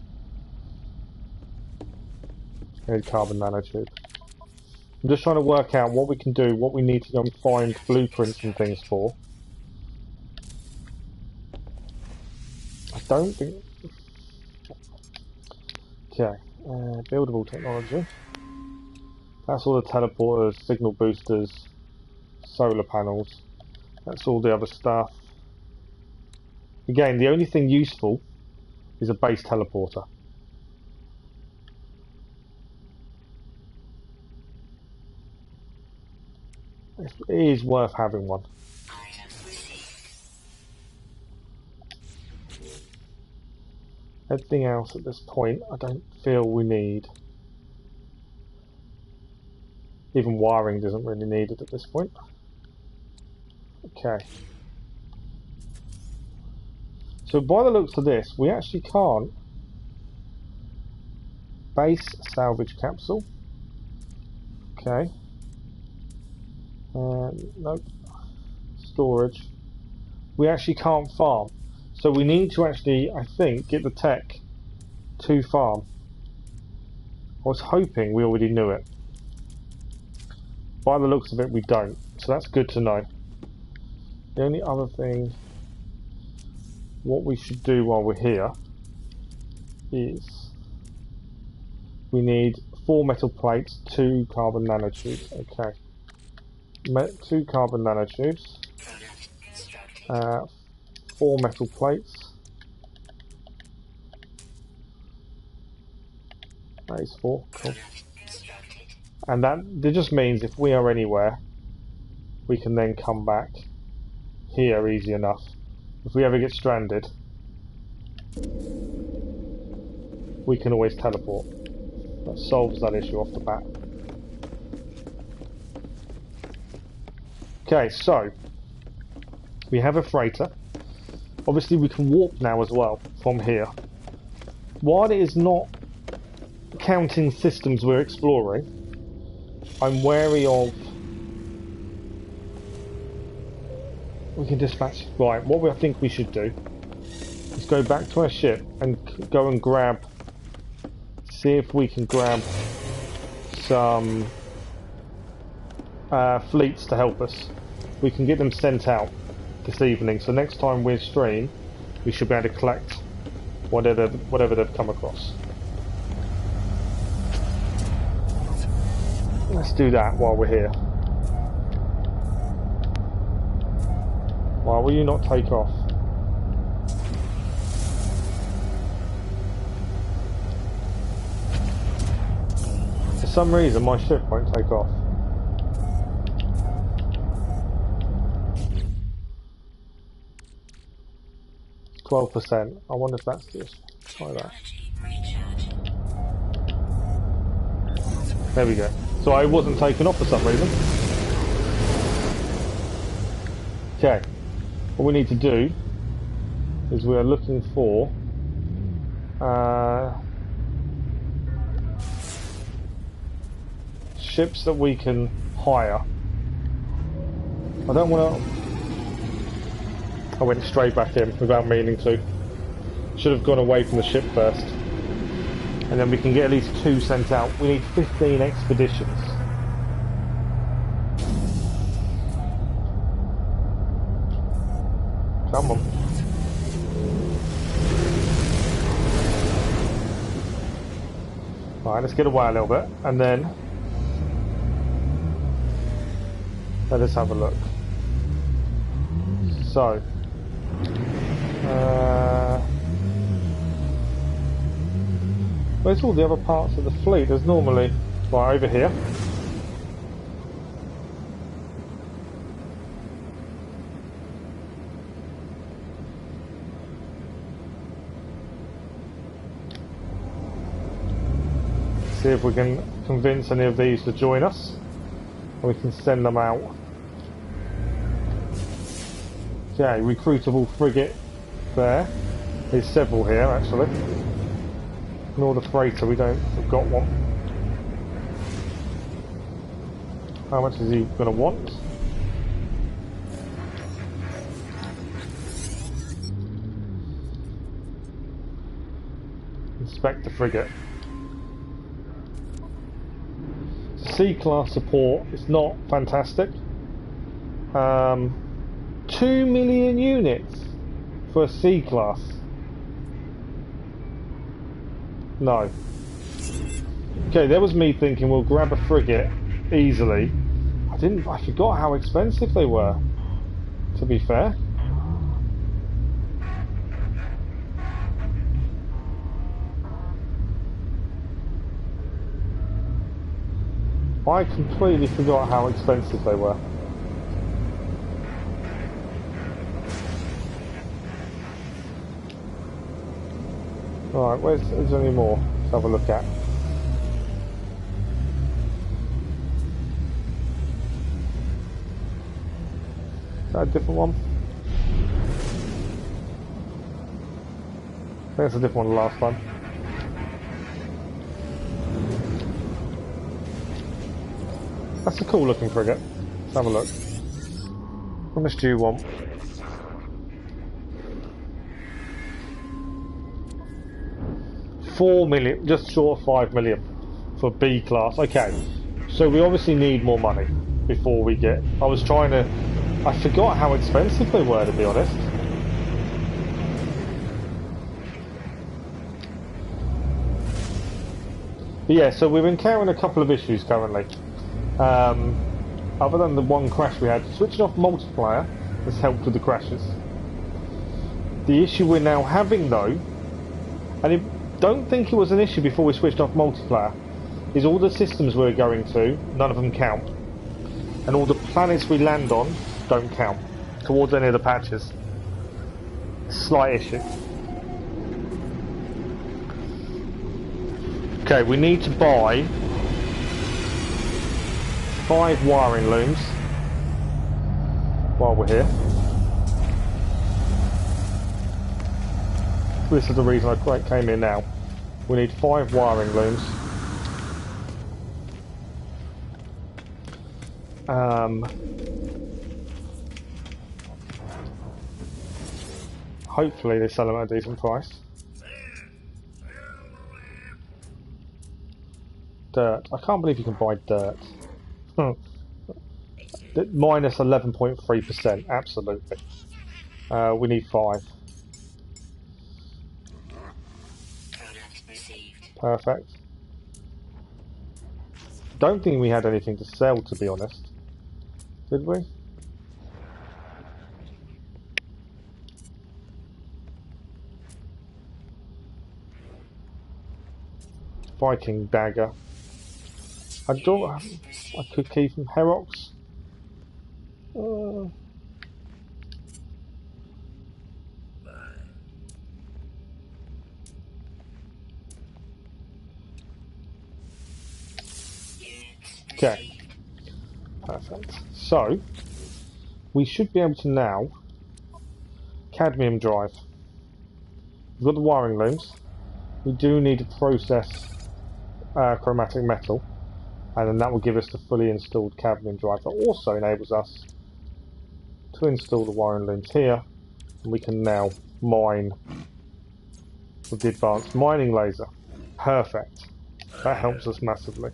And carbon nanotube. I'm just trying to work out what we can do, what we need to go and find blueprints and things for. I don't Okay, buildable technology. That's all the teleporters, signal boosters, solar panels. That's all the other stuff. Again, the only thing useful is a base teleporter. It is worth having one. Everything else at this point I don't feel we need. Even wiring isn't really needed at this point. Okay. So by the looks of this, we actually can't. Base salvage capsule. Okay. Nope. Storage. We actually can't farm. So we need to actually, I think, get the tech to farm. I was hoping we already knew it. By the looks of it, we don't. So that's good to know. The only other thing, what we should do while we're here, is we need 4 metal plates, 2 carbon nanotubes. Okay. 2 carbon nanotubes. 4 metal plates. That is 4. Cool. And that just means if we are anywhere, we can then come back here easy enough. If we ever get stranded, we can always teleport. That solves that issue off the bat. Okay, so we have a freighter. Obviously we can warp now as well from here. While it is not counting systems we're exploring, I'm wary of... We can dispatch... Right, what I think we should do is go back to our ship and go and grab... See if we can grab some fleets to help us. We can get them sent out this evening, so next time we stream, we should be able to collect whatever they've come across. Let's do that while we're here. Why will you not take off? For some reason my ship won't take off. It's 12%. I wonder if that's just... Try that. There we go. So I wasn't taken off for some reason. Okay. What we need to do is we are looking for ships that we can hire. I don't want to... I went straight back in without meaning to. Should have gone away from the ship first. And then we can get at least 2 sent out. We need 15 expeditions. Come on. Right, let's get away a little bit, and then let us have a look. So, where's all the other parts of the fleet? There's normally, right over here. See if we can convince any of these to join us, and we can send them out. Okay, recruitable frigate there. There's several here actually. Ignore the freighter, we've got one. How much is he going to want? Inspect the frigate. C-class support is not fantastic. 2 million units for a C-class. No, Okay, there was me thinking we'll grab a frigate easily. I forgot how expensive they were, to be fair. I completely forgot how expensive they were. Alright, is there any more? Let's have a look at. Is that a different one? I think it's a different one than last time. That's a cool looking frigate. Let's have a look. How much do you want? $4 million, just short of $5 million for B class. Okay, so we obviously need more money before we get. I forgot how expensive they were, to be honest. But yeah, so we're encountering a couple of issues currently. Other than the one crash we had, switching off multiplier has helped with the crashes. The issue we're now having though, and I don't think it was an issue before we switched off multiplayer, is all the systems we're going to, none of them count. And all the planets we land on don't count towards any of the patches. Slight issue. Okay, we need to buy 5 wiring looms while we're here. This is the reason I came here now. We need 5 wiring looms. Hopefully they sell them at a decent price. Dirt. I can't believe you can buy dirt. Minus 11.3%, absolutely. We need 5. Perfect. Don't think we had anything to sell, to be honest. Did we? Viking dagger. I could keep them. Herox. Okay. Perfect. So, we should be able to now cadmium drive. We've got the wiring looms. We do need to process chromatic metal, and then that will give us the fully installed cadmium drive. That also enables us to install the wiring looms here, and we can now mine with the advanced mining laser. Perfect. That helps us massively.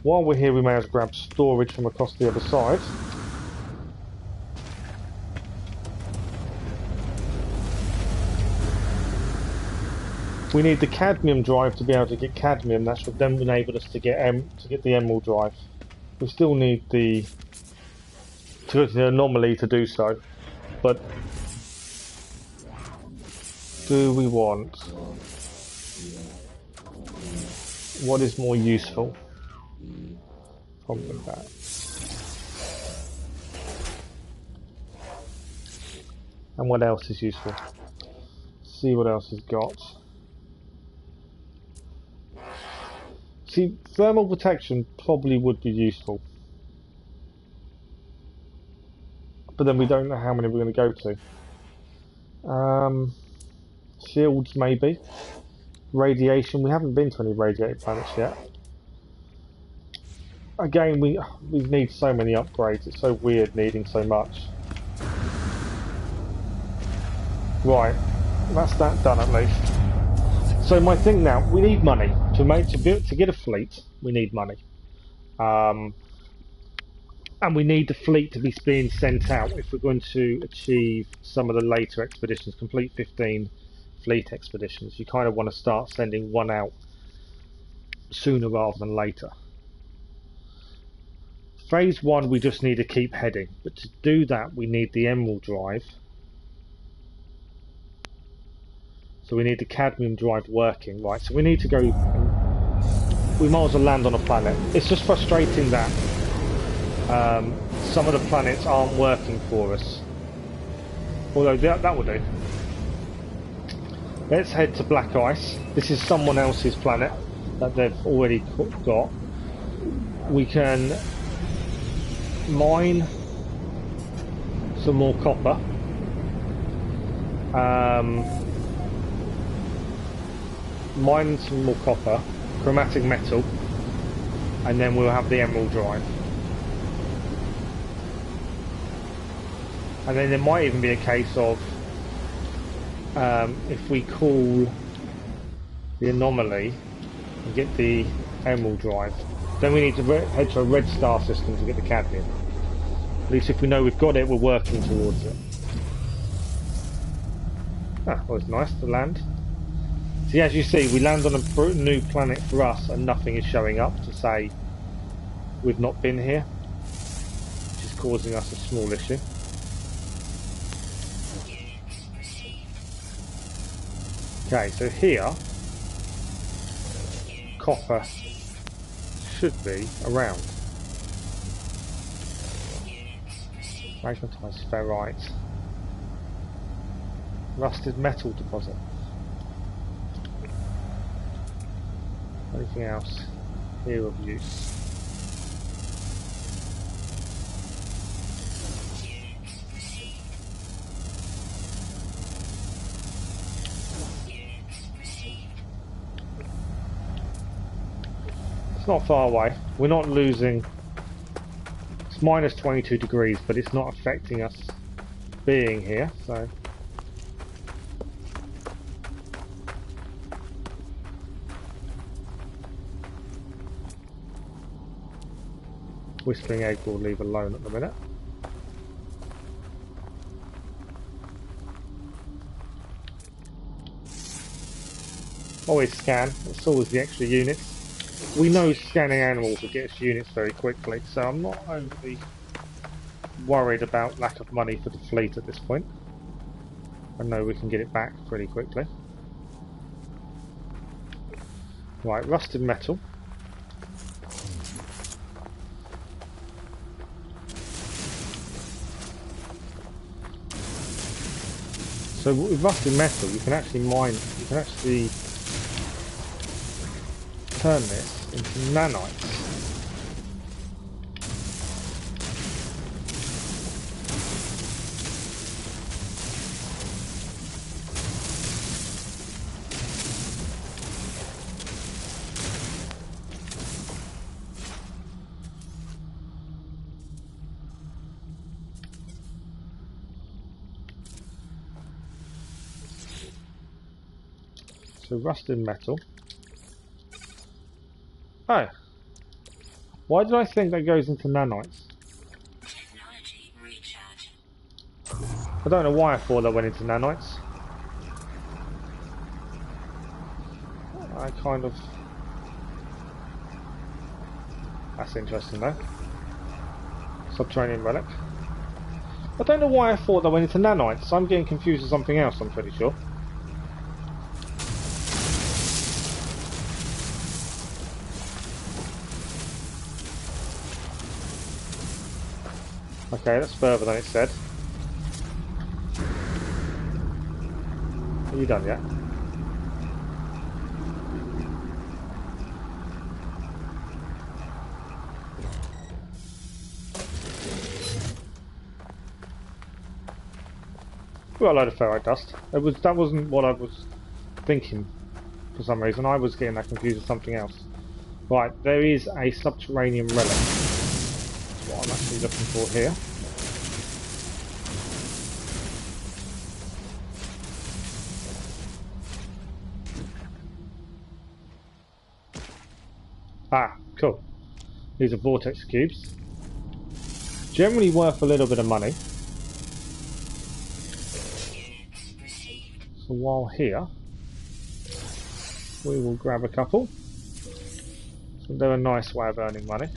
While we're here, we may as well grab storage from across the other side. We need the cadmium drive to be able to get cadmium. That's what then enabled us to get the emerald drive. We still need to go to the anomaly to do so. But do we want? What is more useful? Probably that. And what else is useful? See what else he's got. See, thermal protection probably would be useful. But then we don't know how many we're going to go to. Shields, maybe. Radiation. We haven't been to any radiated planets yet. Again, we need so many upgrades. It's so weird needing so much. Right, that's that done at least. So my thing now, we need money to get a fleet. We need money, and we need the fleet to be being sent out if we're going to achieve some of the later expeditions. Complete 15 fleet expeditions. You kind of want to start sending one out sooner rather than later. Phase 1 we just need to keep heading, but to do that we need the emerald drive. So we need the cadmium drive working, right? So we need to go, we might as well land on a planet. It's just frustrating that some of the planets aren't working for us. Although that will do. Let's head to Black Ice. This is someone else's planet that they've already got. We can mine some more copper. Mine some more copper, chromatic metal, and then we'll have the emerald drive. And then there might even be a case of if we call the anomaly and get the emerald drive, then we need to head to a red star system to get the cadmium. At least if we know we've got it, we're working towards it. Ah, well, it's nice to land. See, as you see, we land on a new planet for us and nothing is showing up to say we've not been here, which is causing us a small issue. Okay, so here, copper should be around. Magnetized ferrite. Rusted metal deposit. Anything else here of use? It's not far away. We're not losing. It's minus 22 degrees, but it's not affecting us being here, so. Whistling egg we'll leave alone at the minute. Always scan, it's always the extra units. We know scanning animals will get us units very quickly, so I'm not overly worried about lack of money for the fleet at this point. I know we can get it back pretty quickly. Right, rusted metal. So with rusted metal, you can actually mine, you can actually turn this into nanites. So rusted metal. Oh. Why did I think that goes into nanites? Technology recharge. I don't know why I thought that went into nanites. I kind of... That's interesting though. Subterranean relic. I don't know why I thought that went into nanites. I'm getting confused with something else, I'm pretty sure. Okay, that's further than it said. Are you done yet? We got a load of ferrite dust. That wasn't what I was thinking for some reason. I was getting that confused with something else. Right, there is a subterranean relic. That's what I'm actually looking for here. Ah, cool. These are vortex cubes. Generally worth a little bit of money. So while here, we will grab a couple. So they're a nice way of earning money.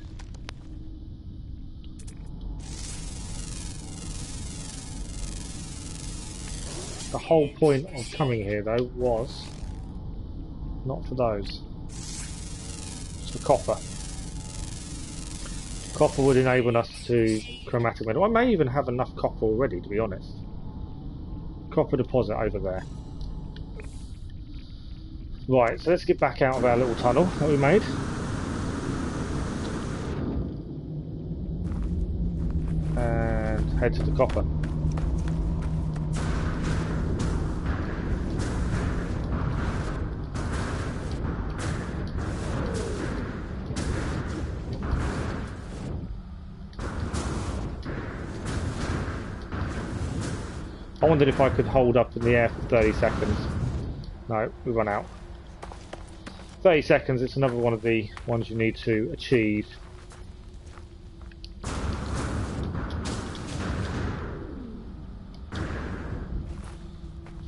The whole point of coming here though was not for those. It's for copper. Copper would enable us to chromatic metal. I may even have enough copper already, to be honest. Copper deposit over there. Right, so let's get back out of our little tunnel that we made. And head to the copper. I wondered if I could hold up in the air for 30 seconds. No, we run out. 30 seconds, it's another one of the ones you need to achieve.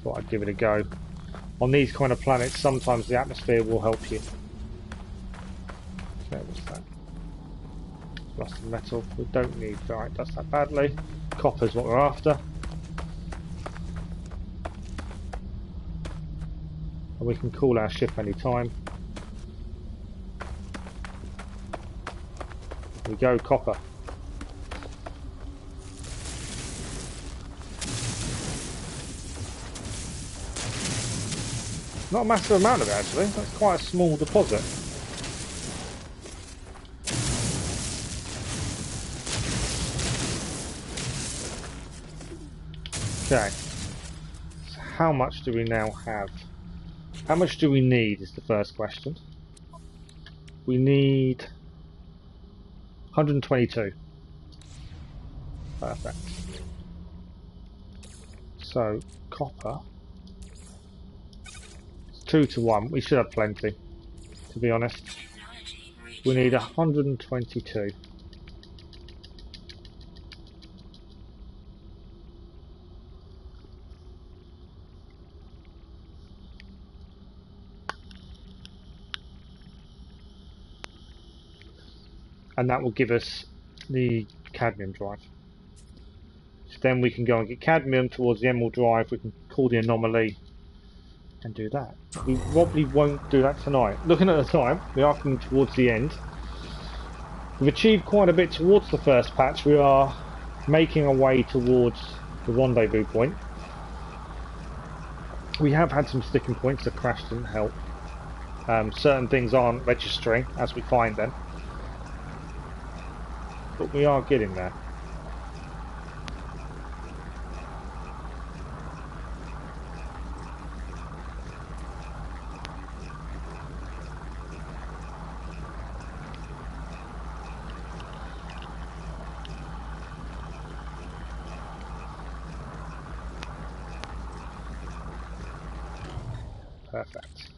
Thought I'd give it a go. On these kind of planets, sometimes the atmosphere will help you. Okay, what's that? Rusted metal. We don't need ferrite dust that badly. Copper's what we're after. And we can call our ship any time. We go copper. Not a massive amount of it actually, that's quite a small deposit. Okay, so how much do we now have? How much do we need is the first question. We need 122. Perfect. So, copper. 2 to 1. We should have plenty, to be honest. We need 122. And that will give us the cadmium drive. So then we can go and get cadmium towards the emerald drive. We can call the anomaly and do that. We probably won't do that tonight. Looking at the time, we are coming towards the end. We've achieved quite a bit towards the first patch. We are making our way towards the rendezvous point. We have had some sticking points. The crash didn't help. Certain things aren't registering as we find them. But we are getting there. Perfect.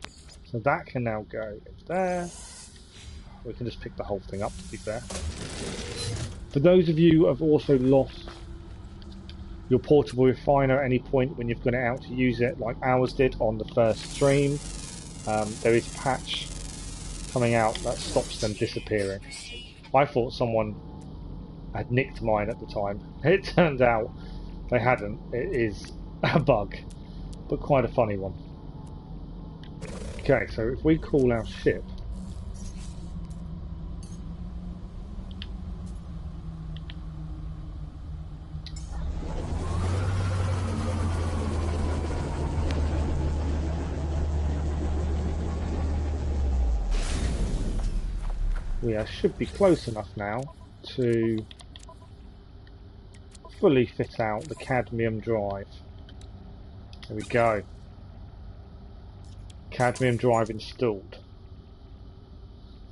So that can now go in there. We can just pick the whole thing up, to be fair. For those of you who have also lost your portable refiner at any point when you've gone out to use it, like ours did on the first stream, there is a patch coming out that stops them disappearing. I thought someone had nicked mine at the time. It turned out they hadn't. It is a bug, but quite a funny one. Okay, so if we call our ship, we should be close enough now to fully fit out the cadmium drive. There we go. Cadmium drive installed.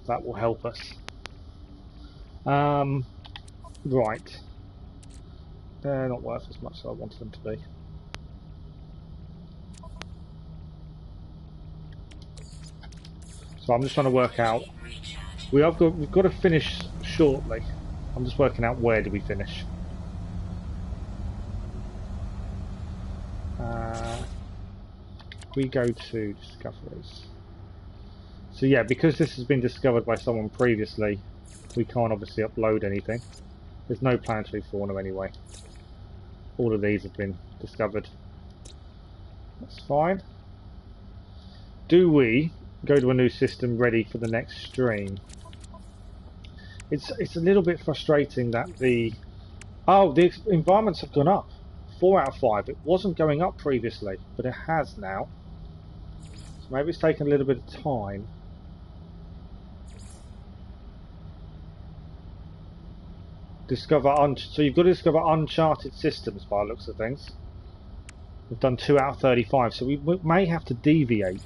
That will help us. Right. They're not worth as much as I wanted them to be. So I'm just trying to work out. We've got to finish shortly. I'm just working out where do we finish. We go to discoveries. So yeah, because this has been discovered by someone previously, we can't obviously upload anything. There's no planetary fauna anyway. All of these have been discovered. That's fine. Do we go to a new system ready for the next stream? It's a little bit frustrating that the environments have gone up. 4 out of 5. It wasn't going up previously, but it has now. So maybe it's taken a little bit of time. So you've got to discover uncharted systems by the looks of things. We've done 2 out of 35, so we may have to deviate.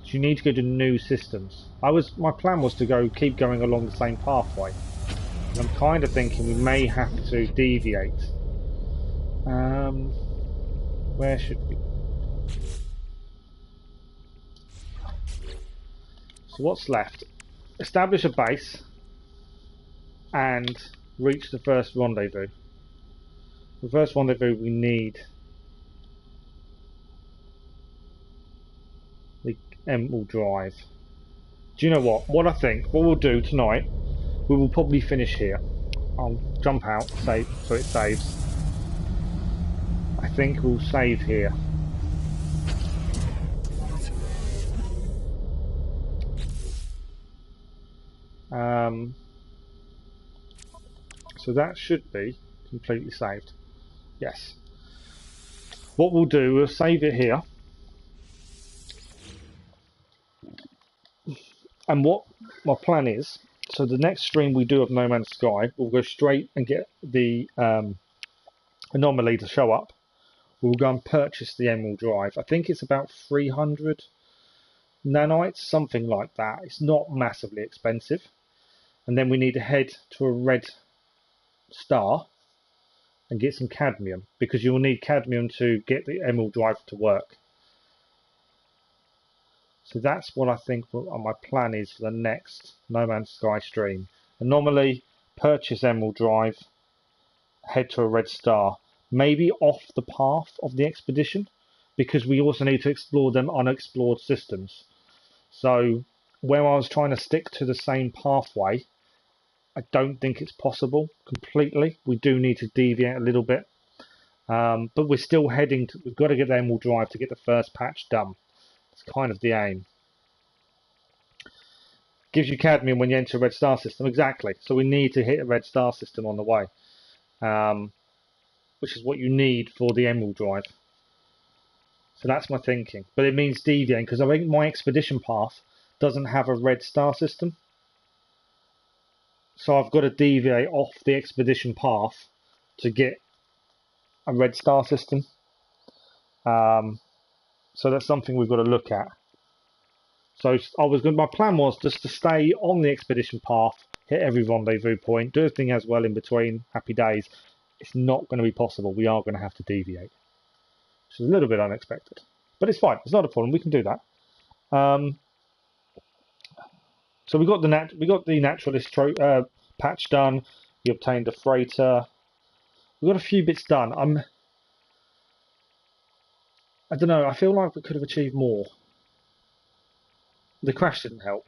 So you need to go to new systems. My plan was to keep going along the same pathway. And I'm kind of thinking we may have to deviate. Where should we? So what's left? Establish a base and reach the first rendezvous. The first rendezvous we need the Emerald Drive. Do you know what? What I think, what we'll do tonight, we will probably finish here. I'll jump out, save, so it saves. I think we'll save here. So that should be completely saved. Yes. What we'll do, we'll save it here. And what my plan is, so the next stream we do of No Man's Sky, we'll go straight and get the anomaly to show up. We'll go and purchase the Emerald Drive. I think it's about 300 nanites, something like that. It's not massively expensive. And then we need to head to a red star and get some cadmium, because you will need cadmium to get the Emerald Drive to work. So that's what I think my plan is for the next No Man's Sky stream. Anomaly, purchase Emerald Drive, head to a red star. Maybe off the path of the expedition, because we also need to explore them unexplored systems. So where I was trying to stick to the same pathway, I don't think it's possible completely. We do need to deviate a little bit. But we're still we've got to get the Emerald Drive to get the first patch done. It's kind of the aim. Gives you cadmium when you enter a red star system. Exactly. So we need to hit a red star system on the way. Which is what you need for the Emerald Drive. So that's my thinking. But it means deviating, because I think my expedition path doesn't have a red star system. So I've got to deviate off the expedition path to get a red star system. So that's something we've got to look at. So my plan was just to stay on the expedition path, hit every rendezvous point, do everything as well in between. Happy days. It's not going to be possible. We are going to have to deviate, which is a little bit unexpected, but it's fine. It's not a problem. We can do that. So we got the naturalist patch done. We obtained a freighter. We got a few bits done. I don't know. I feel like we could have achieved more. The crash didn't help.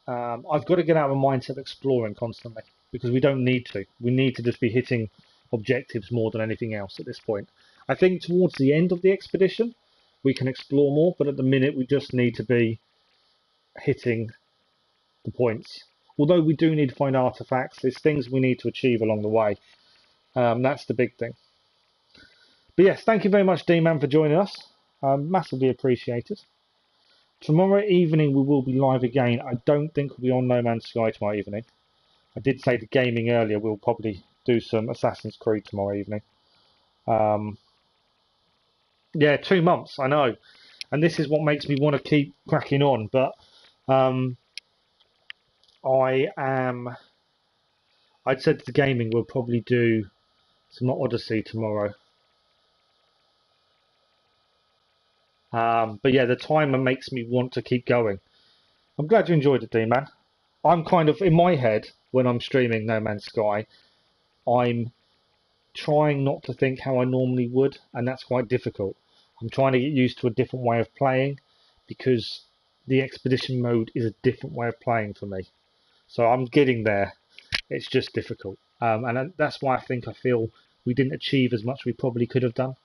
I've got to get out of a mindset of exploring constantly, because we don't need to. We need to just be hitting objectives more than anything else at this point. I think towards the end of the expedition, we can explore more, but at the minute we just need to be hitting the points. Although we do need to find artifacts, there's things we need to achieve along the way. That's the big thing. But yes, thank you very much, D-Man, for joining us. Massively appreciated. Tomorrow evening we will be live again. I don't think we'll be on No Man's Sky tomorrow evening. I did say to gaming earlier, we'll probably do some Assassin's Creed tomorrow evening. Yeah, 2 months, I know. And this is what makes me want to keep cracking on. But I'd said to gaming we'll probably do some Odyssey tomorrow. But yeah, the timer makes me want to keep going. I'm glad you enjoyed it, D-Man. I'm kind of, in my head, when I'm streaming No Man's Sky, I'm trying not to think how I normally would, and that's quite difficult. I'm trying to get used to a different way of playing, because the expedition mode is a different way of playing for me. So I'm getting there. It's just difficult. And that's why I feel we didn't achieve as much as we probably could have done.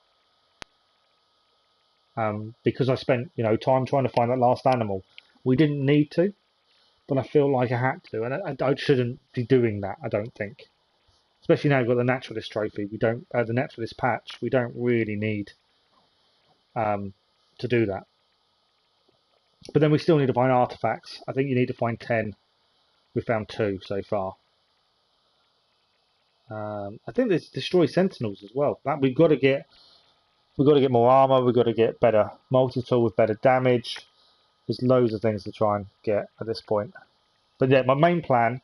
Because I spent, time trying to find that last animal. We didn't need to, but I feel like I had to, and I shouldn't be doing that. I don't think, especially now we've got the naturalist trophy. We don't the naturalist patch. We don't really need to do that. But then we still need to find artifacts. I think you need to find 10. We found 2 so far. I think there's destroy sentinels as well. That we've got to get more armor. We've got to get better multi-tool with better damage. There's loads of things to try and get at this point. But yeah, my main plan: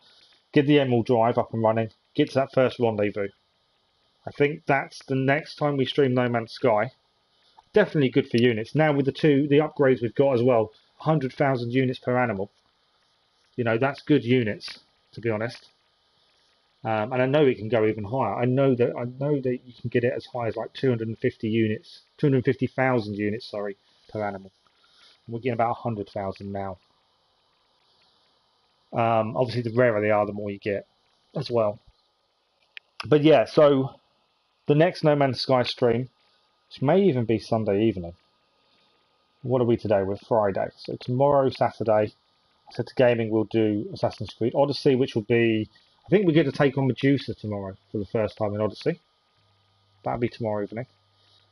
get the Emerald Drive up and running. Get to that first rendezvous. I think that's the next time we stream No Man's Sky. Definitely good for units. Now with the upgrades we've got as well, 100,000 units per animal. That's good units, to be honest. And I know it can go even higher. I know that you can get it as high as like 250 units, 250,000 units, sorry, per animal. And we're getting about 100,000 now. Obviously, the rarer they are, the more you get as well. But yeah, so the next No Man's Sky stream, which may even be Sunday evening. What are we today? We're Friday. So tomorrow, Saturday, I said to gaming, we'll do Assassin's Creed Odyssey, which will be, I think we're going to take on Medusa tomorrow for the first time in Odyssey. That'll be tomorrow evening.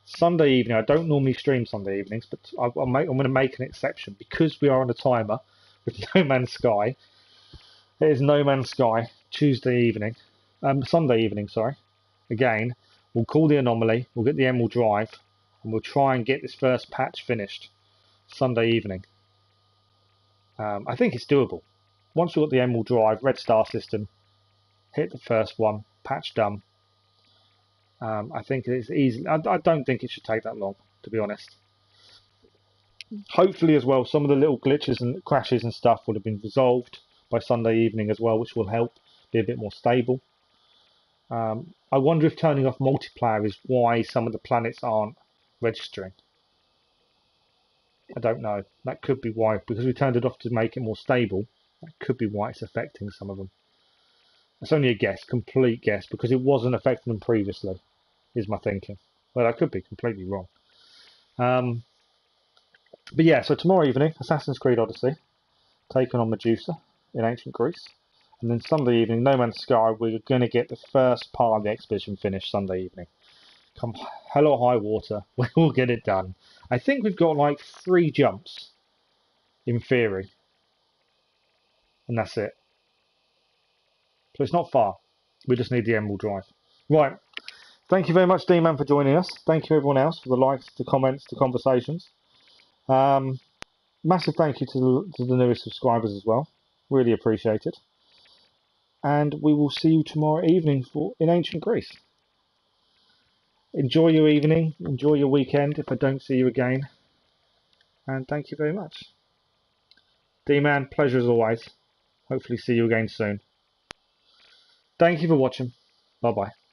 Sunday evening, I don't normally stream Sunday evenings, but I'm going to make an exception because we are on a timer with No Man's Sky. It is No Man's Sky Sunday evening, sorry. Again, we'll call the anomaly, we'll get the Emerald Drive, and we'll try and get this first patch finished Sunday evening. I think it's doable. Once we've got the Emerald Drive, Red Star system, hit the first one, patch done. I think it's easy. I don't think it should take that long, to be honest. Hopefully as well, some of the little glitches and crashes and stuff would have been resolved by Sunday evening as well, which will help be a bit more stable. I wonder if turning off multiplayer is why some of the planets aren't registering. I don't know. That could be why, because we turned it off to make it more stable. That could be why it's affecting some of them. It's only a guess, complete guess, because it wasn't affecting them previously, is my thinking. Well, I could be completely wrong. But yeah, so tomorrow evening, Assassin's Creed Odyssey, taking on Medusa in ancient Greece. And then Sunday evening, No Man's Sky, we're going to get the first part of the expedition finished Sunday evening. Come hell or high water, we'll get it done. I think we've got like 3 jumps, in theory. And that's it. So it's not far. We just need the Emerald Drive. Right. Thank you very much, D-Man, for joining us. Thank you, everyone else, for the likes, the comments, the conversations. Massive thank you to the newest subscribers as well. Really appreciate it. And we will see you tomorrow evening in ancient Greece. Enjoy your evening. Enjoy your weekend if I don't see you again. And thank you very much. D-Man, pleasure as always. Hopefully see you again soon. Thank you for watching. Bye-bye.